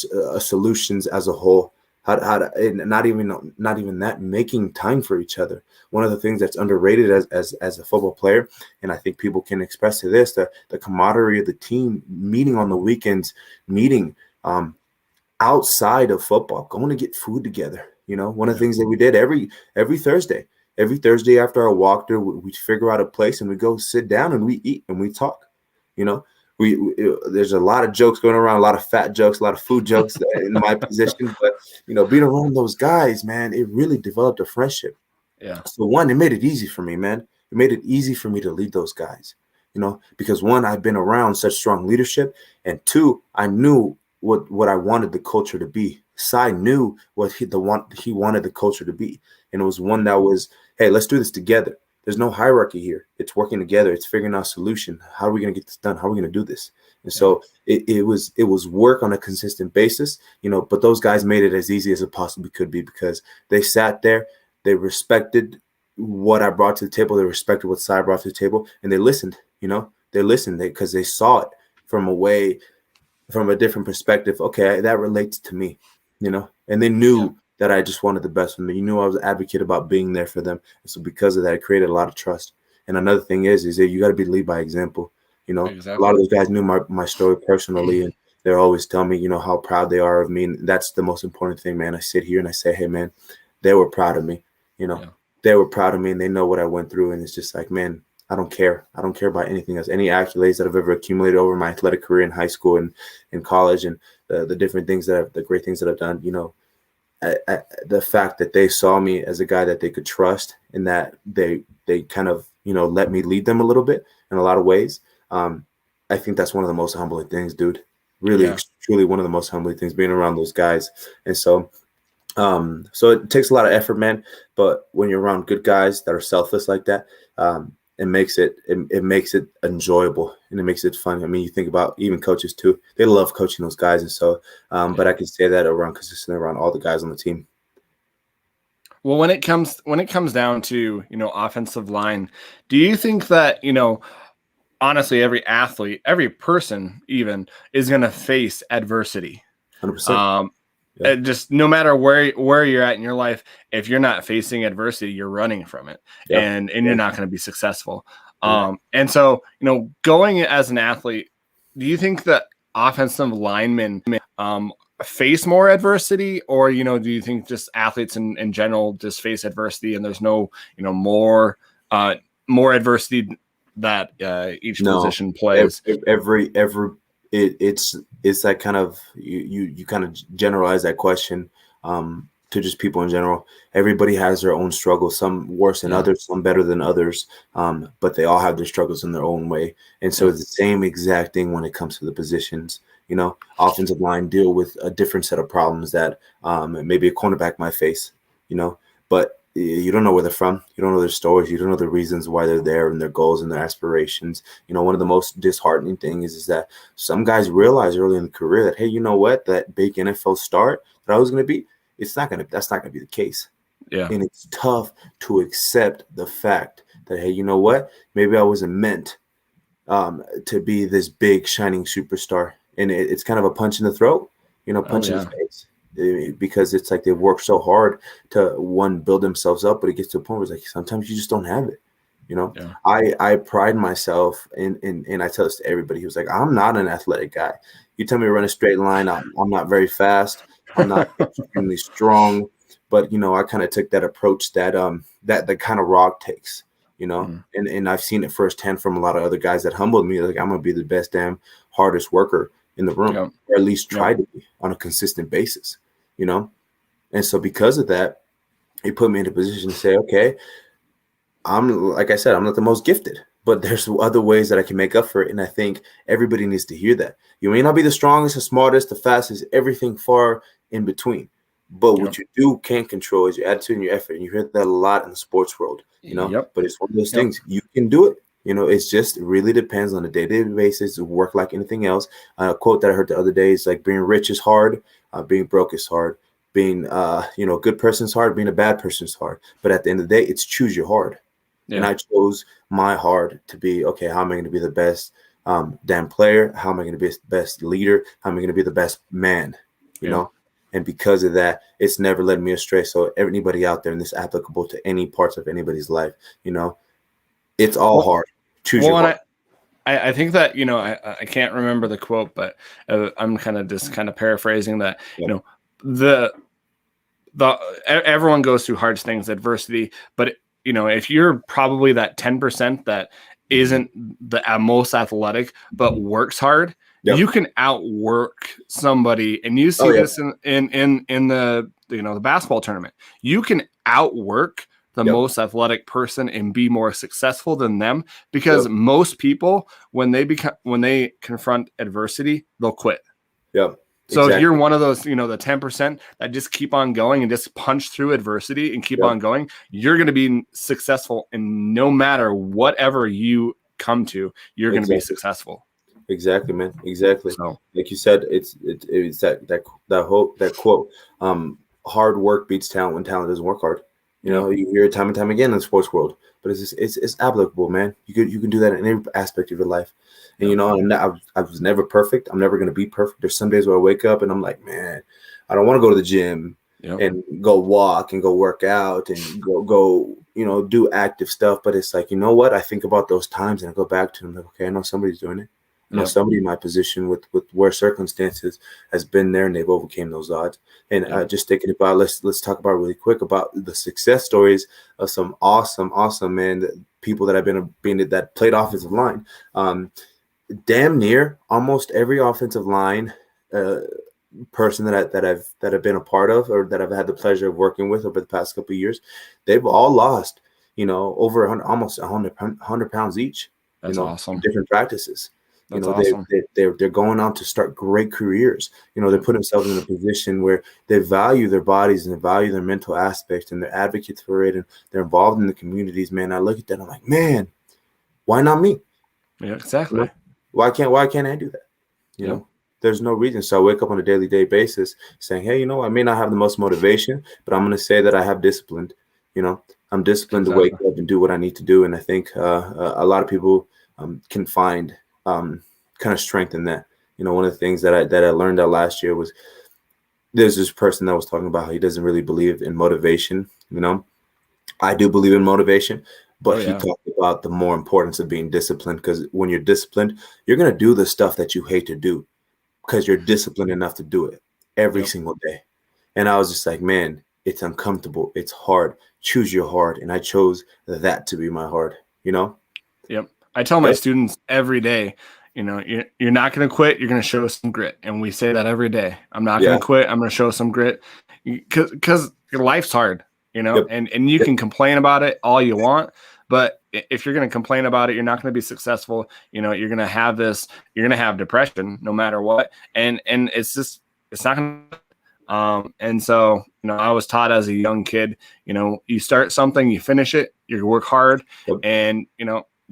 solutions as a whole, how to and not even that, making time for each other. One of the things that's underrated as a football player, and I think people can express to this, the camaraderie of the team, meeting on the weekends, meeting outside of football, going to get food together. One of the things that we did every Thursday after our walk through, we figure out a place and we go sit down and we eat and we talk. There's a lot of jokes going around, a lot of fat jokes, a lot of food jokes in my position, but being around those guys, man, it really developed a friendship. Yeah. So one, it made it easy for me, man. It made it easy for me to lead those guys, because one, I've been around such strong leadership, and two, I knew what I wanted the culture to be. Cy knew what he wanted the culture to be. And it was one that was, hey, let's do this together. There's no hierarchy here. It's working together. It's figuring out a solution. How are we going to get this done? How are we going to do this? And so it was work on a consistent basis, but those guys made it as easy as it possibly could be because they sat there, they respected what I brought to the table, they respected what Sai brought to the table, and they listened, they listened because they saw it from a different perspective. Okay, that relates to me, and they knew that I just wanted the best for them. You knew I was an advocate about being there for them. And so because of that, it created a lot of trust. And another thing is that you got to be lead by example. Exactly. A lot of those guys knew my story personally, and they're always telling me, how proud they are of me. And that's the most important thing, man. I sit here and I say, hey, man, they were proud of me. They were proud of me, and they know what I went through. And it's just like, man, I don't care. I don't care about anything else. Any accolades that I've ever accumulated over my athletic career in high school and in college, and the different things the great things that I've done, the fact that they saw me as a guy that they could trust, and that they kind of, let me lead them a little bit in a lot of ways. I think that's one of the most humbling things, dude. Really, truly one of the most humbling things, being around those guys. And so it takes a lot of effort, man. But when you're around good guys that are selfless like that, it makes it enjoyable, and it makes it fun. I mean, you think about even coaches too; they love coaching those guys, and so. But I can say that consistently around all the guys on the team. Well, when it comes down to offensive line, do you think that honestly every athlete, every person even is going to face adversity? 100%. Just no matter where you're at in your life, if you're not facing adversity, you're running from it, and you're not going to be successful. And so, going as an athlete, do you think that offensive linemen face more adversity, or do you think just athletes in general just face adversity, and there's no more adversity that each position plays? It's that kind of you kind of generalize that question to just people in general. Everybody has their own struggles, some worse than others, some better than others, but they all have their struggles in their own way. And so it's the same exact thing when it comes to the positions. Offensive line deal with a different set of problems that maybe a cornerback might face, but you don't know where they're from. You don't know their stories. You don't know the reasons why they're there and their goals and their aspirations. One of the most disheartening things is that some guys realize early in the career that, hey, you know what, that big NFL start that I was going to be, that's not going to be the case. Yeah. And it's tough to accept the fact that, hey, you know what, maybe I wasn't meant to be this big shining superstar. And it's kind of a punch in the throat, punch in the face. Because it's like they've worked so hard to build themselves up, but it gets to a point where it's like sometimes you just don't have it. I pride myself and I tell this to everybody who's like, I'm not an athletic guy. You tell me to run a straight line, I'm not very fast, I'm not extremely strong, but I kind of took that approach that the kind of Rock takes, and I've seen it firsthand from a lot of other guys that humbled me. Like, I'm gonna be the best damn hardest worker in the room, or at least try to be on a consistent basis, and so because of that, it put me in a position to say, okay, like I said, I'm not the most gifted, but there's other ways that I can make up for it. And I think everybody needs to hear that. You may not be the strongest, the smartest, the fastest, everything far in between, but what you can't control is your attitude and your effort. And you hear that a lot in the sports world, but it's one of those things. You can do it. It's just really depends on a day-to-day basis. Work like anything else. A quote that I heard the other day is like, being rich is hard, being broke is hard, being a good person's hard, being a bad person's hard. But at the end of the day, it's choose your hard. And I chose my hard to be, okay, how am I going to be the best damn player? How am I going to be the best leader? How am I going to be the best man? You know? And because of that, it's never led me astray. So anybody out there, and this is applicable to any parts of anybody's life, it's all hard. Choose your hard. I think that, I can't remember the quote, but I'm kind of paraphrasing that, everyone goes through hard things, adversity, but if you're probably that 10% that isn't the most athletic, but works hard, you can outwork somebody. And you see this in the, the basketball tournament. You can outwork the most athletic person and be more successful than them, because most people, when they confront adversity, they'll quit. So if you're one of those, the 10% that just keep on going and just punch through adversity and keep on going, you're going to be successful. And no matter whatever you come to, you're going to be successful. Exactly, man. Exactly. So, like you said, it's that quote, hard work beats talent when talent doesn't work hard. You hear it time and time again in the sports world, but it's applicable, man. You can do that in every aspect of your life. And I was never perfect. I'm never going to be perfect. There's some days where I wake up and I'm like, man, I don't want to go to the gym and go walk and go work out and go do active stuff. But it's like, you know what? I think about those times and I go back to them like, okay, I know somebody's doing it. I know somebody in my position with where circumstances has been there and they've overcame those odds. And just thinking about, let's talk about really quick about the success stories of some awesome people that I've been that played offensive line. Damn near almost every offensive line person that I've been a part of or that I've had the pleasure of working with over the past couple of years, they've all lost, over 100, almost 100 pounds each. That's awesome. Different practices. That's awesome. They're going on to start great careers. They put themselves in a position where they value their bodies and they value their mental aspect and they're advocates for it and they're involved in the communities. Man, I look at that, I'm like, man, why not me? Yeah, exactly. Why can't I do that? There's no reason. So I wake up on a daily basis saying, hey, I may not have the most motivation, but I'm going to say that I have disciplined. I'm disciplined to wake up and do what I need to do. And I think a lot of people can find kind of strength in that. One of the things that I learned out last year was there's this person that was talking about how he doesn't really believe in motivation. I do believe in motivation, but he talked about the more importance of being disciplined, because when you're disciplined, you're going to do the stuff that you hate to do because you're disciplined enough to do it every single day. And I was just like, man, it's uncomfortable. It's hard. Choose your heart. And I chose that to be my heart, Yep. I tell my students every day, you're not going to quit. You're going to show some grit. And we say that every day. I'm not going to quit. I'm going to show some grit because life's hard, and you can complain about it all you want. But if you're going to complain about it, you're not going to be successful. You're going to have you're going to have depression no matter what. And it's not going to. And so, I was taught as a young kid, you start something, you finish it, you work hard. And,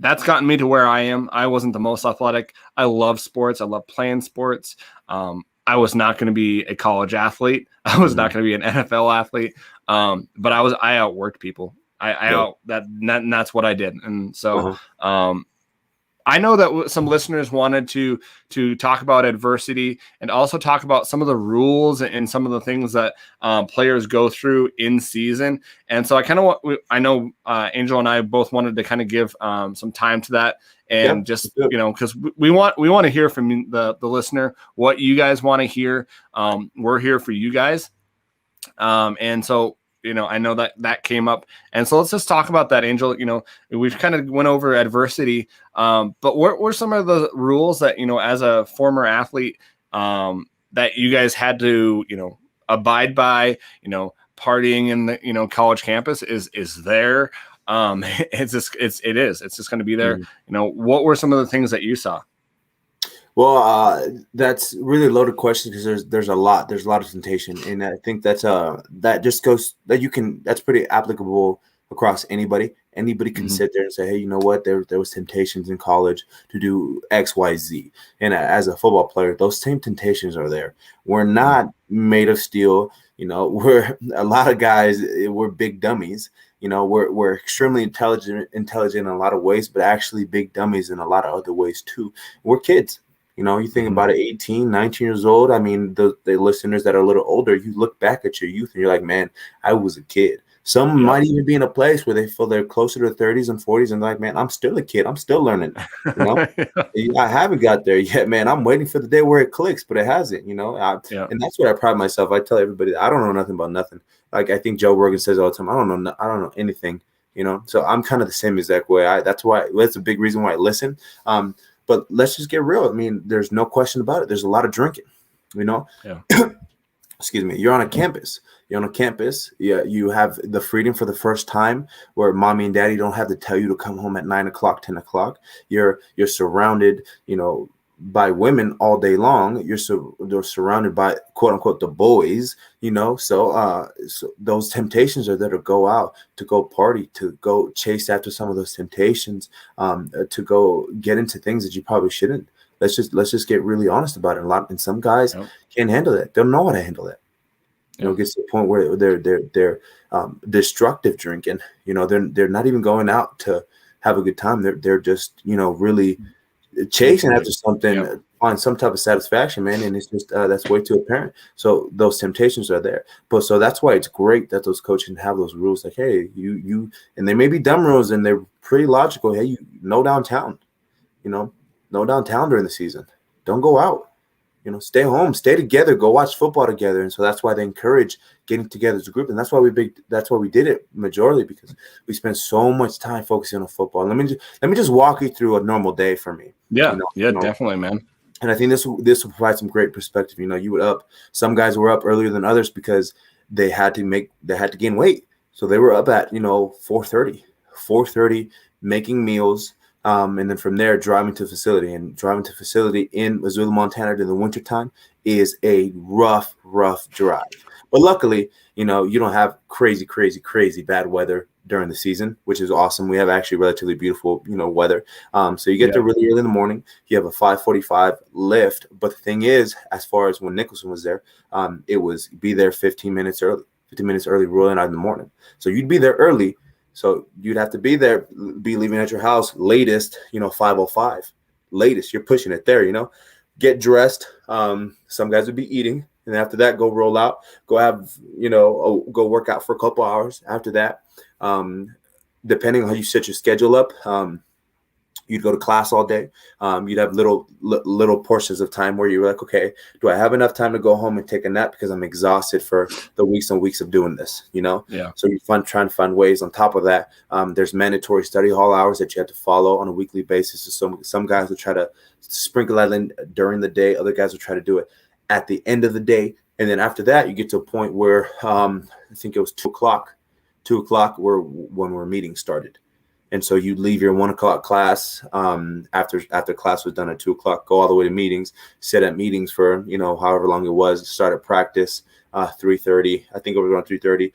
that's gotten me to where I am. I wasn't the most athletic. I love sports. I love playing sports. I was not going to be a college athlete. I was not going to be an NFL athlete. But I outworked people. That's what I did. And so, I know that some listeners wanted to talk about adversity and also talk about some of the rules and some of the things that players go through in season. And so I know Angel and I both wanted to kind of give some time to that and because we want to hear from the listener what you guys want to hear. We're here for you guys. And so, I know that came up. And so let's just talk about that, Angel. We've kind of went over adversity. But what were some of the rules that, as a former athlete, that you guys had to, abide by, partying in the, college campus is there. It's just going to be there. What were some of the things that you saw? Well, that's really a loaded question because there's a lot of temptation, and I think that's that's pretty applicable across anybody. Anybody can sit there and say, hey, you know what? There was temptations in college to do X, Y, Z, and as a football player, those same temptations are there. We're not made of steel. We're a lot of guys. We're big dummies. We're extremely intelligent in a lot of ways, but actually big dummies in a lot of other ways too. We're kids. You think about it, 18, 19 years old. I mean, the listeners that are a little older, you look back at your youth and you're like, man, I was a kid. Some might even be in a place where they feel they're closer to 30s and 40s and like, man, I'm still a kid. I'm still learning. I haven't got there yet, man. I'm waiting for the day where it clicks, but it hasn't, And that's what I pride myself. I tell everybody, I don't know nothing about nothing. Like I think Joe Rogan says all the time, I don't know anything, So I'm kind of the same exact way. That's a big reason why I listen. But let's just get real. I mean, there's no question about it. There's a lot of drinking, Excuse me. You're on a campus. Yeah, you have the freedom for the first time where mommy and daddy don't have to tell you to come home at 9 o'clock, 10 o'clock. You're surrounded, by women all day long. They're surrounded by quote unquote the boys, so those temptations are there to go out, to go party, to go chase after some of those temptations, to go get into things that you probably shouldn't. Let's just get really honest about it. And some guys can't handle that. They don't know how to handle that. It gets to the point where they're destructive drinking. They're not even going out to have a good time. They're just really chasing after something, find some type of satisfaction, man. And it's just that's way too apparent. So those temptations are there. But so that's why it's great that those coaches have those rules. Like, hey, you, and they may be dumb rules and they're pretty logical. Hey, no downtown, no downtown during the season. Don't go out. Stay home, stay together, go watch football together. And so that's why they encourage getting together as a group. And that's why we did it majorly, because we spend so much time focusing on football. Let me just walk you through a normal day for me. Yeah, definitely, man. And I think this will provide some great perspective. Some guys were up earlier than others because they had to gain weight. So they were up at 4:30, making meals. And then from there, driving to facility in Missoula, Montana during the wintertime is a rough drive. But luckily, you don't have crazy bad weather during the season, which is awesome. We have actually relatively beautiful, weather. So you get there really early in the morning. You have a 5:45 lift. But the thing is, as far as when Nicholson was there, it was be there 15 minutes early rolling out in the morning. So you'd be there early. So you'd have to be leaving at your house latest, 5:05. Latest, you're pushing it there, Get dressed. Some guys would be eating. And after that, go roll out, go have, go work out for a couple hours. After that, depending on how you set your schedule up, you'd go to class all day. You'd have little portions of time where you're like, okay, do I have enough time to go home and take a nap because I'm exhausted for the weeks and weeks of doing this, Yeah. So you're trying to find ways on top of that. There's mandatory study hall hours that you have to follow on a weekly basis. So some guys will try to sprinkle that in during the day. Other guys will try to do it at the end of the day. And then after that, you get to a point where I think it was 2:00 when our meeting started. And so you leave your 1:00 class after class was done at 2:00, go all the way to meetings, sit at meetings for, however long it was, start at practice 3:30. I think it was around 3:30.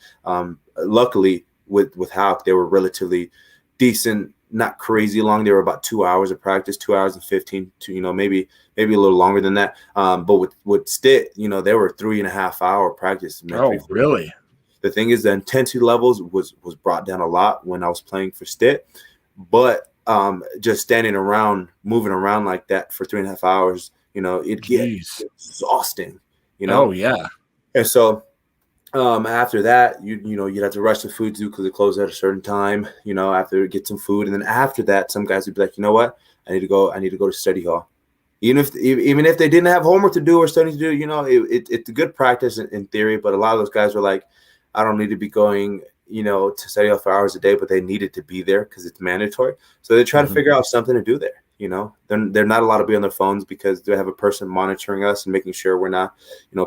Luckily with Houck, they were relatively decent, not crazy long. They were about 2 hours of practice, 2 hours and 15 to, maybe a little longer than that. But with Stitt, they were 3.5 hour practice. Oh, really? The thing is, the intensity levels was brought down a lot when I was playing for Stitt, but just standing around, moving around like that for 3.5 hours, it gets exhausting, Oh yeah. And so after that, you'd have to rush the food too because it closed at a certain time. After get some food, and then after that, some guys would be like, you know what, I need to go to study hall. Even if they didn't have homework to do or studying to do, it's a good practice in theory. But a lot of those guys were like, I don't need to be going, to study hall for hours a day, but they needed to be there because it's mandatory. So they try to figure out something to do there. They're not allowed to be on their phones because they have a person monitoring us and making sure we're not,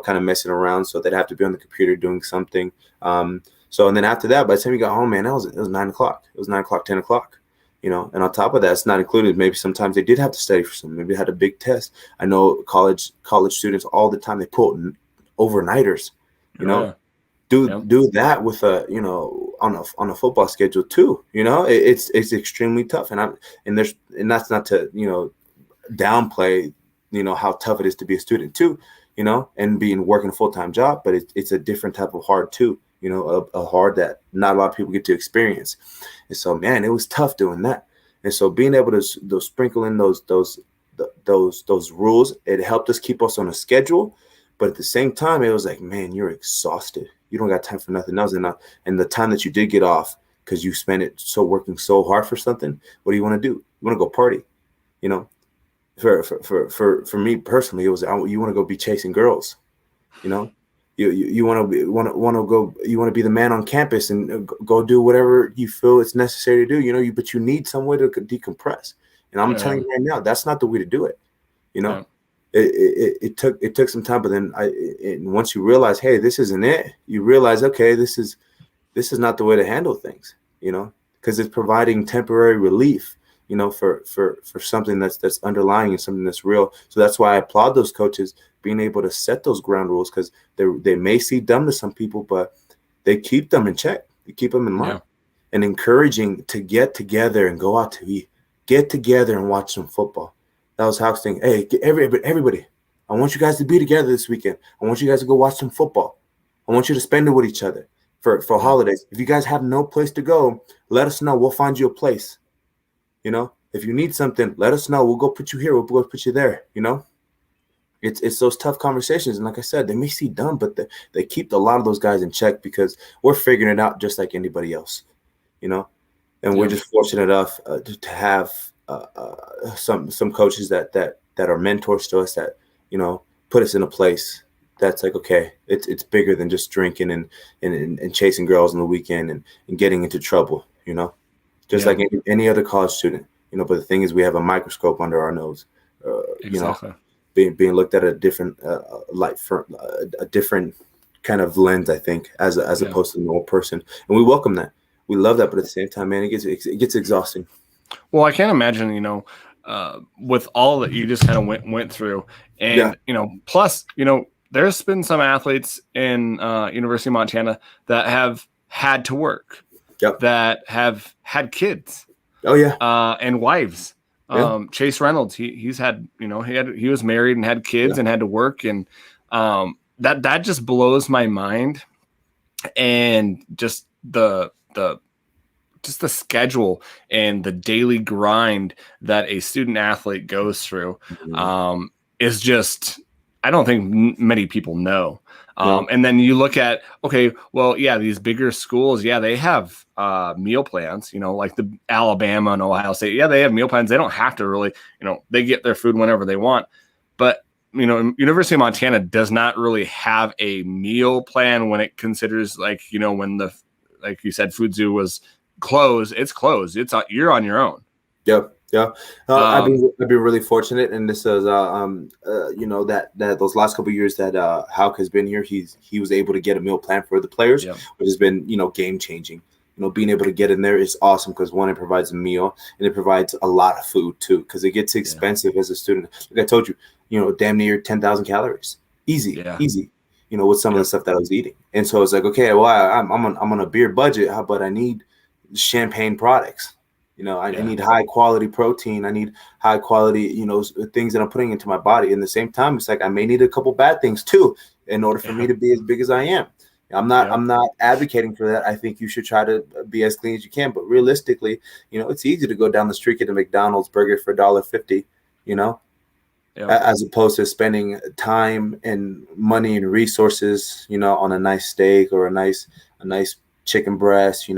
kind of messing around. So they'd have to be on the computer doing something. So and then after that, by the time you got home, man, it was 9 o'clock. It was 9 o'clock, 10 o'clock. And on top of that, it's not included. Maybe sometimes they did have to study for something. Maybe they had a big test. I know college students all the time, they pull overnighters, do that with on a football schedule too. It's extremely tough. And that's not to, downplay, how tough it is to be a student too, and working a full-time job, but it's a different type of hard too. A hard that not a lot of people get to experience. And so, man, it was tough doing that. And so being able to sprinkle in those rules, it helped us keep us on a schedule. But at the same time, it was like, man, you're exhausted. You don't got time for nothing else. And the time that you did get off, because you spent it working so hard for something, what do you want to do? You want to go party, For me personally, it was you want to go be chasing girls, You want to be the man on campus and go do whatever you feel it's necessary to do. But you need some way to decompress. And I'm telling you right now, that's not the way to do it. Yeah. It took some time, but then once you realize, hey, this isn't it. You realize, okay, this is not the way to handle things. Because it's providing temporary relief, for something that's underlying and something that's real. So that's why I applaud those coaches being able to set those ground rules, because they may seem dumb to some people, but they keep them in check. They keep them in line. Yeah. And encouraging to get together and go out to eat, get together and watch some football. That was Hawk's thing. Hey, everybody, I want you guys to be together this weekend. I want you guys to go watch some football. I want you to spend it with each other for holidays. If you guys have no place to go, let us know. We'll find you a place. If you need something, let us know. We'll go put you here. We'll go put you there. It's those tough conversations. And like I said, they may seem dumb, but they keep a lot of those guys in check, because we're figuring it out just like anybody else. And we're just fortunate enough to have some coaches that are mentors to us, that put us in a place that's like, okay, it's bigger than just drinking and chasing girls on the weekend and getting into trouble, just like any other college student, but the thing is, we have a microscope under our nose, Exactly. being looked at a different light, for a different kind of lens, I think, as opposed to the normal person, and we welcome that. We love that, but at the same time, man, it gets exhausting. Well, I can't imagine, with all that you just kind of went through, and plus, there's been some athletes in University of Montana that have had to work, that have had kids, and wives. Chase Reynolds, he's had, he was married and had kids and had to work, and that just blows my mind, and just the schedule and the daily grind that a student athlete goes through is just, I don't think many people know. And then you look at, okay, well, these bigger schools, they have meal plans, like the Alabama and Ohio State. They have meal plans. They don't have to really, they get their food whenever they want. But, University of Montana does not really have a meal plan when it considers, like, when like you said, Food Zoo was closed. It's closed. You're on your own. I've been really fortunate, and this is that those last couple of years that Hauk has been here, he was able to get a meal plan for the players, which has been game changing. Being able to get in there is awesome, because one, it provides a meal, and it provides a lot of food too, because it gets expensive as a student. Like I told you, damn near 10,000 calories, easy, with some of the stuff that I was eating. And so it's like, okay, well, I'm on a beer budget, but I need champagne products. I need high quality protein. I need high quality, things that I'm putting into my body. And at the same time, it's like I may need a couple bad things too in order for me to be as big as I am. I'm not advocating for that. I think you should try to be as clean as you can. But realistically, it's easy to go down the street, get a McDonald's burger for $1.50, as opposed to spending time and money and resources, on a nice steak or a nice chicken breast,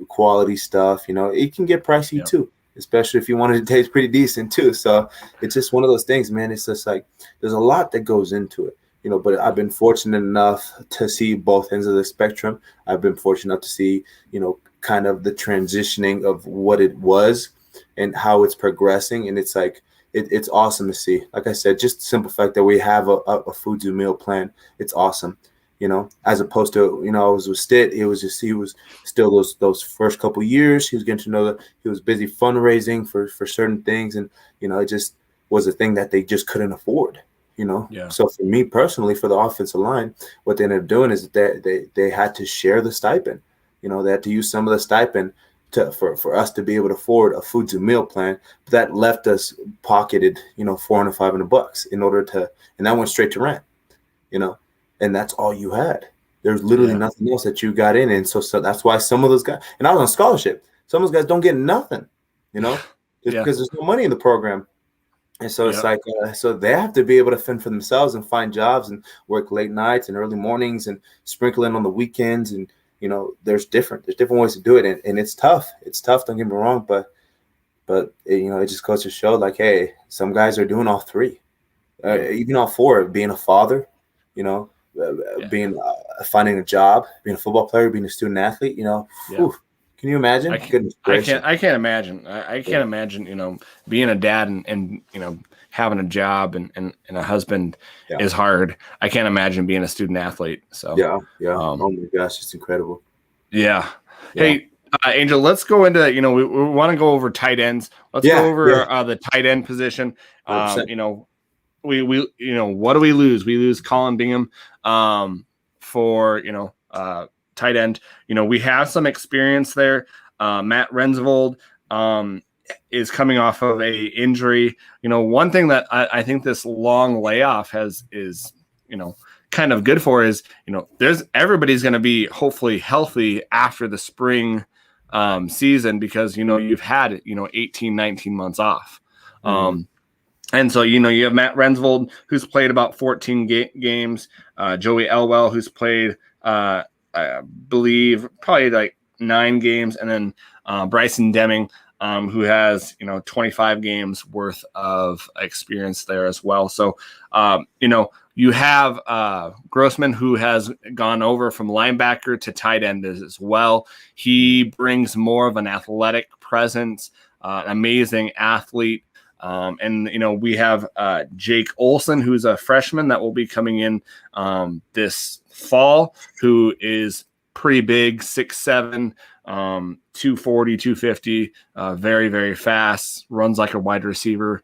quality stuff. It can get pricey too, especially if you want it to taste pretty decent too. So it's just one of those things, man. It's just like there's a lot that goes into it, but I've been fortunate enough to see both ends of the spectrum. I've been fortunate enough to see, kind of the transitioning of what it was and how it's progressing. And it's like, it's awesome to see. Like I said, just the simple fact that we have a Food Zoo meal plan, it's awesome. As opposed to, I was with Stitt, he was still those first couple of years. He was getting to know that he was busy fundraising for certain things. And, it just was a thing that they just couldn't afford, So for me personally, for the offensive line, what they ended up doing is that they had to share the stipend. They had to use some of the stipend for us to be able to afford a Food Zoo meal plan. But that left us pocketed, $400, $500 in order to, and that went straight to rent, and that's all you had. There's literally nothing else that you got in. And so that's why some of those guys, and I was on scholarship, some of those guys don't get nothing, just because there's no money in the program. And so it's like, so they have to be able to fend for themselves and find jobs and work late nights and early mornings and sprinkle in on the weekends. And, there's different ways to do it. And it's tough. It's tough. Don't get me wrong. But it just goes to show, like, hey, some guys are doing all three, even all four, being a father, being finding a job, being a football player, being a student athlete, whew, can you imagine? I can't imagine. I can't imagine, being a dad and having a job and a husband is hard. I can't imagine being a student athlete. So oh my gosh, it's incredible. Hey, Angel, let's go into, we want to go over tight ends. Let's go over the tight end position. 100%. We what do we lose? We lose Colin Bingham for tight end. We have some experience there. Matt Rensvold is coming off of a injury. One thing that I think this long layoff is kind of good for is everybody's going to be hopefully healthy after the spring season, because you've had 18, 19 months off. And so, you have Matt Rensvold, who's played about 14 games, Joey Elwell, who's played, I believe, probably like 9 games, and then Bryson Deming, who has, 25 games worth of experience there as well. So, you have Grossman, who has gone over from linebacker to tight end as well. He brings more of an athletic presence, an amazing athlete. And we have Jake Olson, who's a freshman that will be coming in this fall, who is pretty big, 6'7", 240, 250, very, very fast, runs like a wide receiver.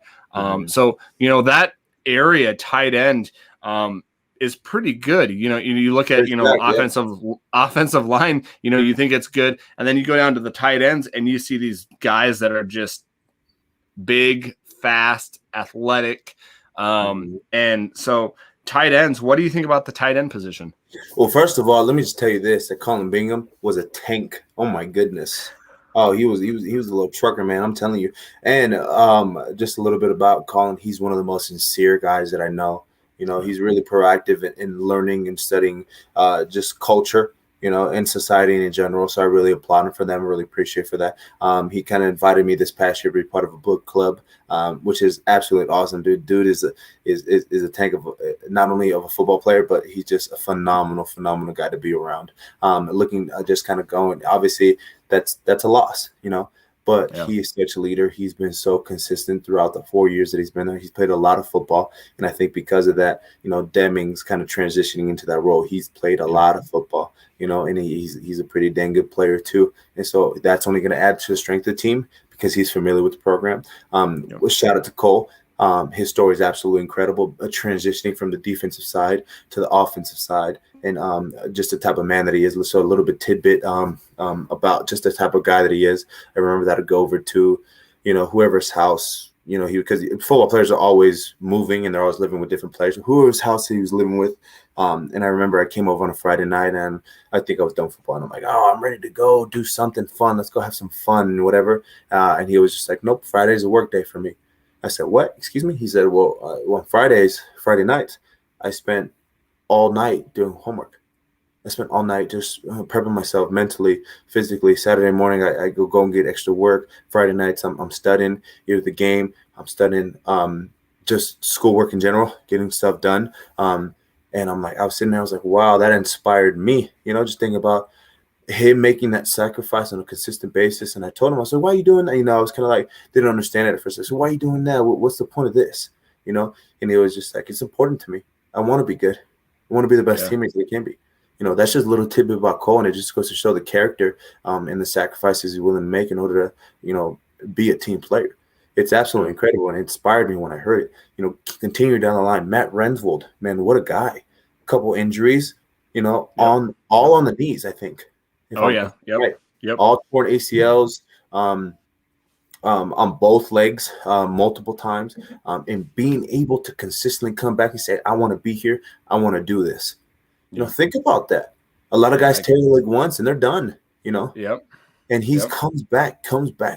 So, that area, tight end, is pretty good. You look at, offensive line, you think it's good. And then you go down to the tight ends and you see these guys that are just big, fast, athletic. And so tight ends, what do you think about the tight end position? Well, first of all, let me just tell you this, that Colin Bingham was a tank. Oh my goodness. Oh, he was a little trucker, man. I'm telling you. And just a little bit about Colin. He's one of the most sincere guys that I know. He's really proactive in learning and studying just culture, in society in general. So I really applaud him for that. I really appreciate for that. He kind of invited me this past year to be part of a book club, which is absolutely awesome. Dude is a tank of not only of a football player, but he's just a phenomenal guy to be around. Looking just kind of going, obviously that's a loss, but he is such a leader. He's been so consistent throughout the 4 years that he's been there. He's played a lot of football. And I think because of that, Deming's kind of transitioning into that role. He's played a lot of football, and he's a pretty dang good player too. And so that's only going to add to the strength of the team because he's familiar with the program. Shout out to Cole. His story is absolutely incredible, transitioning from the defensive side to the offensive side, and just the type of man that he is. So a little bit tidbit about just the type of guy that he is. I remember that I'd go over to, whoever's house, because football players are always moving and they're always living with different players. Whoever's house he was living with. And I remember I came over on a Friday night and I think I was done football. And I'm like, oh, I'm ready to go do something fun. Let's go have some fun and whatever. And he was just like, nope, Friday's a work day for me. I said, what? Excuse me? He said, well, on Friday nights, I spent all night doing homework. I spent all night just prepping myself mentally, physically. Saturday morning, I go and get extra work. Friday nights, I'm studying either the game. I'm studying just schoolwork in general, getting stuff done. And I'm like, I was sitting there, I was like, wow, that inspired me. Just thinking about him making that sacrifice on a consistent basis. And I told him, I said, why are you doing that? I was kind of like, didn't understand it at first. I said, why are you doing that? What's the point of this? And he was just like, it's important to me. I want to be good. I want to be the best teammate they can be. That's just a little tidbit about Cole, and it just goes to show the character and the sacrifices he's willing to make in order to, be a team player. It's absolutely incredible, and it inspired me when I heard it. Continuing down the line, Matt Rensvold, man, what a guy. A couple injuries, on the knees, I think. Yep. All torn ACLs on both legs multiple times, and being able to consistently come back and say, I want to be here. I want to do this. Think about that. A lot of guys tear the leg once and they're done, Yep. And he comes back.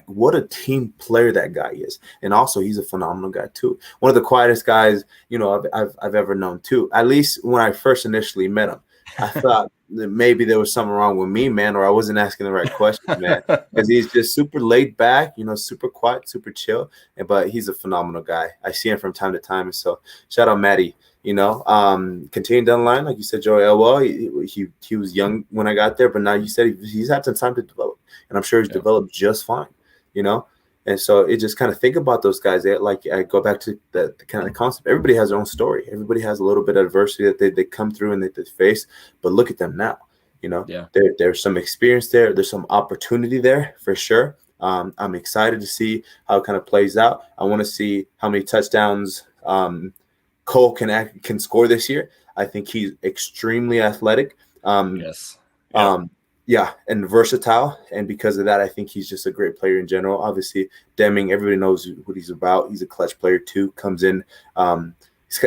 What a team player that guy is. And also he's a phenomenal guy too. One of the quietest guys, I've ever known too. At least when I first initially met him, I thought that maybe there was something wrong with me, man, or I wasn't asking the right questions, man. Because he's just super laid back, super quiet, super chill. But he's a phenomenal guy. I see him from time to time. And so shout out Matty. Continuing down the line, like you said, Joey Elwell, he was young when I got there, but now you said he's had some time to develop, and I'm sure he's developed just fine, And so it just kind of think about those guys. Like I go back to the kind of concept. Everybody has their own story. Everybody has a little bit of adversity that they come through and that they face. But look at them now. Yeah. There's some experience there. There's some opportunity there for sure. I'm excited to see how it kind of plays out. I want to see how many touchdowns Cole can score this year. I think he's extremely athletic. Yes. Yep. Yeah, and versatile. And because of that, I think he's just a great player in general. Obviously, Deming, everybody knows what he's about. He's a clutch player too. Comes in.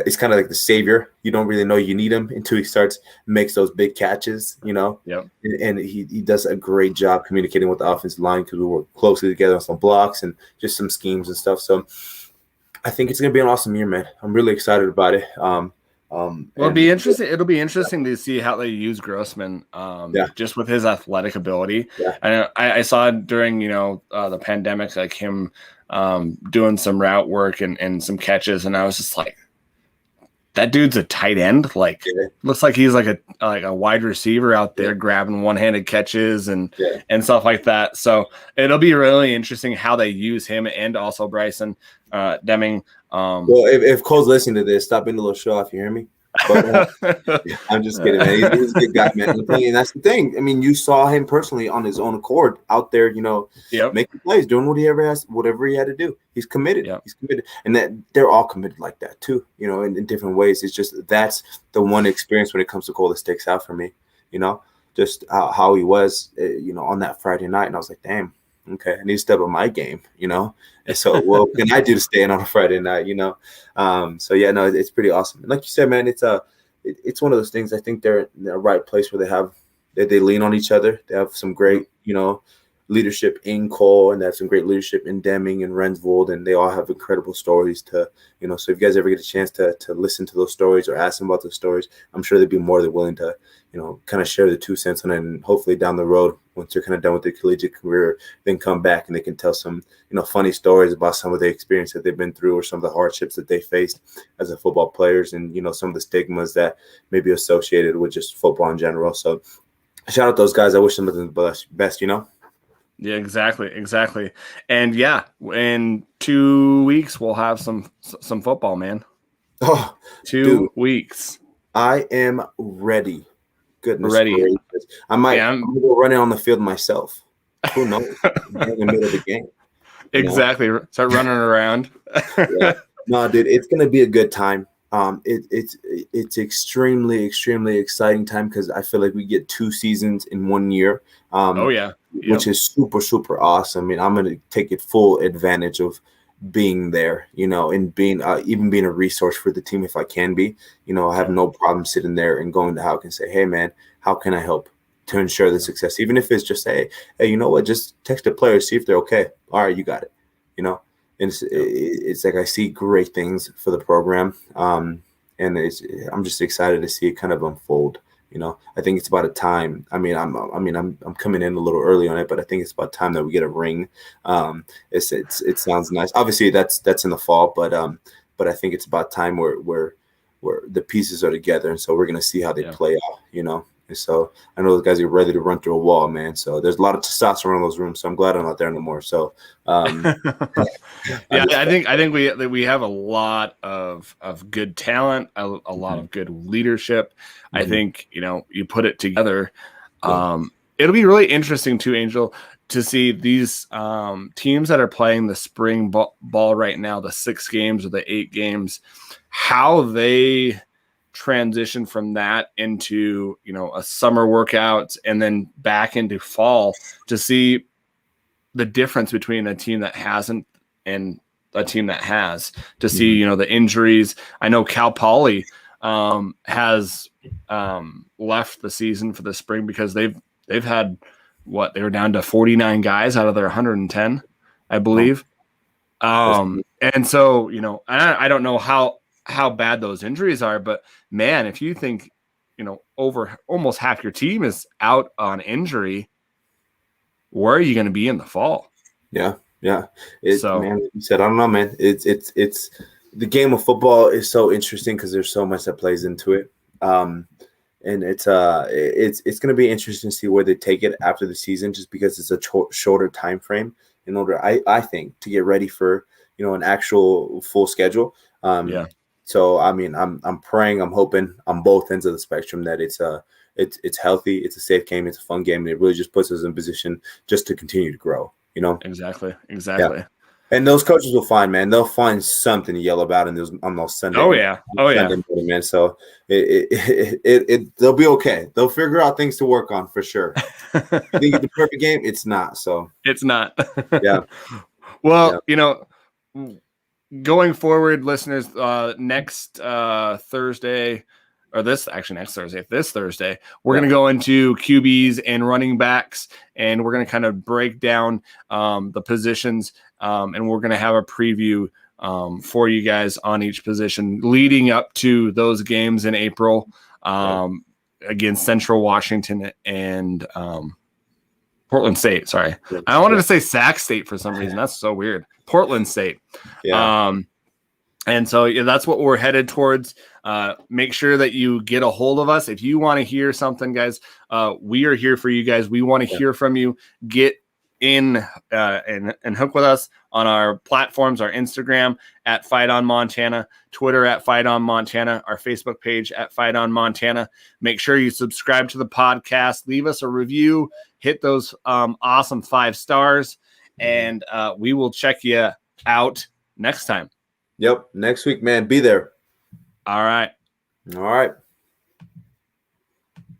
He's kind of like the savior. You don't really know you need him until he makes those big catches, Yep. And he does a great job communicating with the offensive line because we work closely together on some blocks and just some schemes and stuff. So I think it's going to be an awesome year, man. I'm really excited about it. It'll be interesting. It'll be interesting to see how they use Grossman, just with his athletic ability. Yeah. I saw during the pandemic, like him doing some route work and some catches, and I was just like, that dude's a tight end. Like, looks like he's like a wide receiver out there grabbing one-handed catches and stuff like that. So it'll be really interesting how they use him and also Bryson Deming. Well, if Cole's listening to this, stop being a little show off. You hear me? But, I'm just kidding, man. He's a good guy, man. And that's the thing. I mean, you saw him personally on his own accord out there, making plays, doing whatever he had to do. He's committed. Yep. He's committed, and that they're all committed like that too. In different ways. It's just that's the one experience when it comes to Cole that sticks out for me. Just how he was, on that Friday night, and I was like, damn. Okay, I need to step up my game, And so, what can I do to stay in on a Friday night, So yeah, no, it's pretty awesome. And like you said, man, it's one of those things. I think they're in the right place where they lean on each other. They have some great, leadership in Cole, and they have some great leadership in Deming and Rensvold, and they all have incredible stories to, so if you guys ever get a chance to listen to those stories or ask them about those stories, I'm sure they'd be more than willing to, kind of share the 2 cents on it, and hopefully down the road, once they're kind of done with their collegiate career, then come back and they can tell some, funny stories about some of the experience that they've been through or some of the hardships that they faced as a football players and, some of the stigmas that may be associated with just football in general. So shout out those guys. I wish them the best, Yeah, exactly. And yeah, in 2 weeks we'll have some football, man. Oh, 2 weeks. I am ready. Goodness ready. Gracious. I'm gonna go running on the field myself. Who knows? In the middle of the game. Exactly. Start running around. Yeah. No, dude, it's gonna be a good time. It's extremely, extremely exciting time because I feel like we get 2 seasons in 1 year. Which is super, super awesome. I mean, I'm gonna take it full advantage of being there, and being even being a resource for the team if I can be. I have no problem sitting there and going to Houck and say, hey man, how can I help to ensure the success? Even if it's just hey, you know what, just text the players, see if they're okay. All right, you got it. And it's like I see great things for the program. And I'm just excited to see it kind of unfold. I think it's about a time. I'm coming in a little early on it, but I think it's about time that we get a ring. It sounds nice. Obviously, that's in the fall, but I think it's about time where the pieces are together, and so we're gonna see how they play out. And so I know those guys are ready to run through a wall, man. So there's a lot of testosterone in those rooms. So I'm glad I'm not there anymore. So I think we have a lot of good talent, a lot of good leadership. Mm-hmm. I think you put it together. It'll be really interesting too, Angel, to see these teams that are playing the spring ball right now, the 6 games or the 8 games, how they transition from that into a summer workout and then back into fall to see the difference between a team that hasn't and a team that has, to see the injuries. I know Cal Poly has left the season for the spring because they've had they were down to 49 guys out of their 110, I believe. And so I don't know how bad those injuries are, but man, if you think, over almost half your team is out on injury, where are you going to be in the fall? Yeah. Man, you said, I don't know, man. It's the game of football is so interesting because there's so much that plays into it. And it's going to be interesting to see where they take it after the season, just because it's a shorter time frame in order, I think, to get ready for, an actual full schedule. So I mean, I'm praying, I'm hoping on both ends of the spectrum that it's healthy, it's a safe game, it's a fun game, and it really just puts us in position just to continue to grow. Exactly. Yeah. And those coaches will find, man, they'll find something to yell about on those Sunday. Oh yeah. Sunday morning, man. So they'll be okay. They'll figure out things to work on for sure. You think it's the perfect game? It's not. So it's not. Yeah. Well, going forward, listeners, next Thursday, or this Thursday, we're going to go into QBs and running backs, and we're going to kind of break down the positions, and we're going to have a preview for you guys on each position leading up to those games in April against Central Washington and Portland State. Sorry. I wanted to say Sac State for some reason. That's so weird. Portland State. Yeah. And so that's what we're headed towards. Make sure that you get a hold of us. If you want to hear something, guys, we are here for you guys. We want to hear from you. Get in and hook with us on our platforms, our Instagram at Fight On Montana, Twitter at Fight On Montana, our Facebook page at Fight On Montana. Make sure you subscribe to the podcast, leave us a review, hit those awesome 5 stars, and we will check you out next time. Yep. Next week, man. Be there. All right. All right.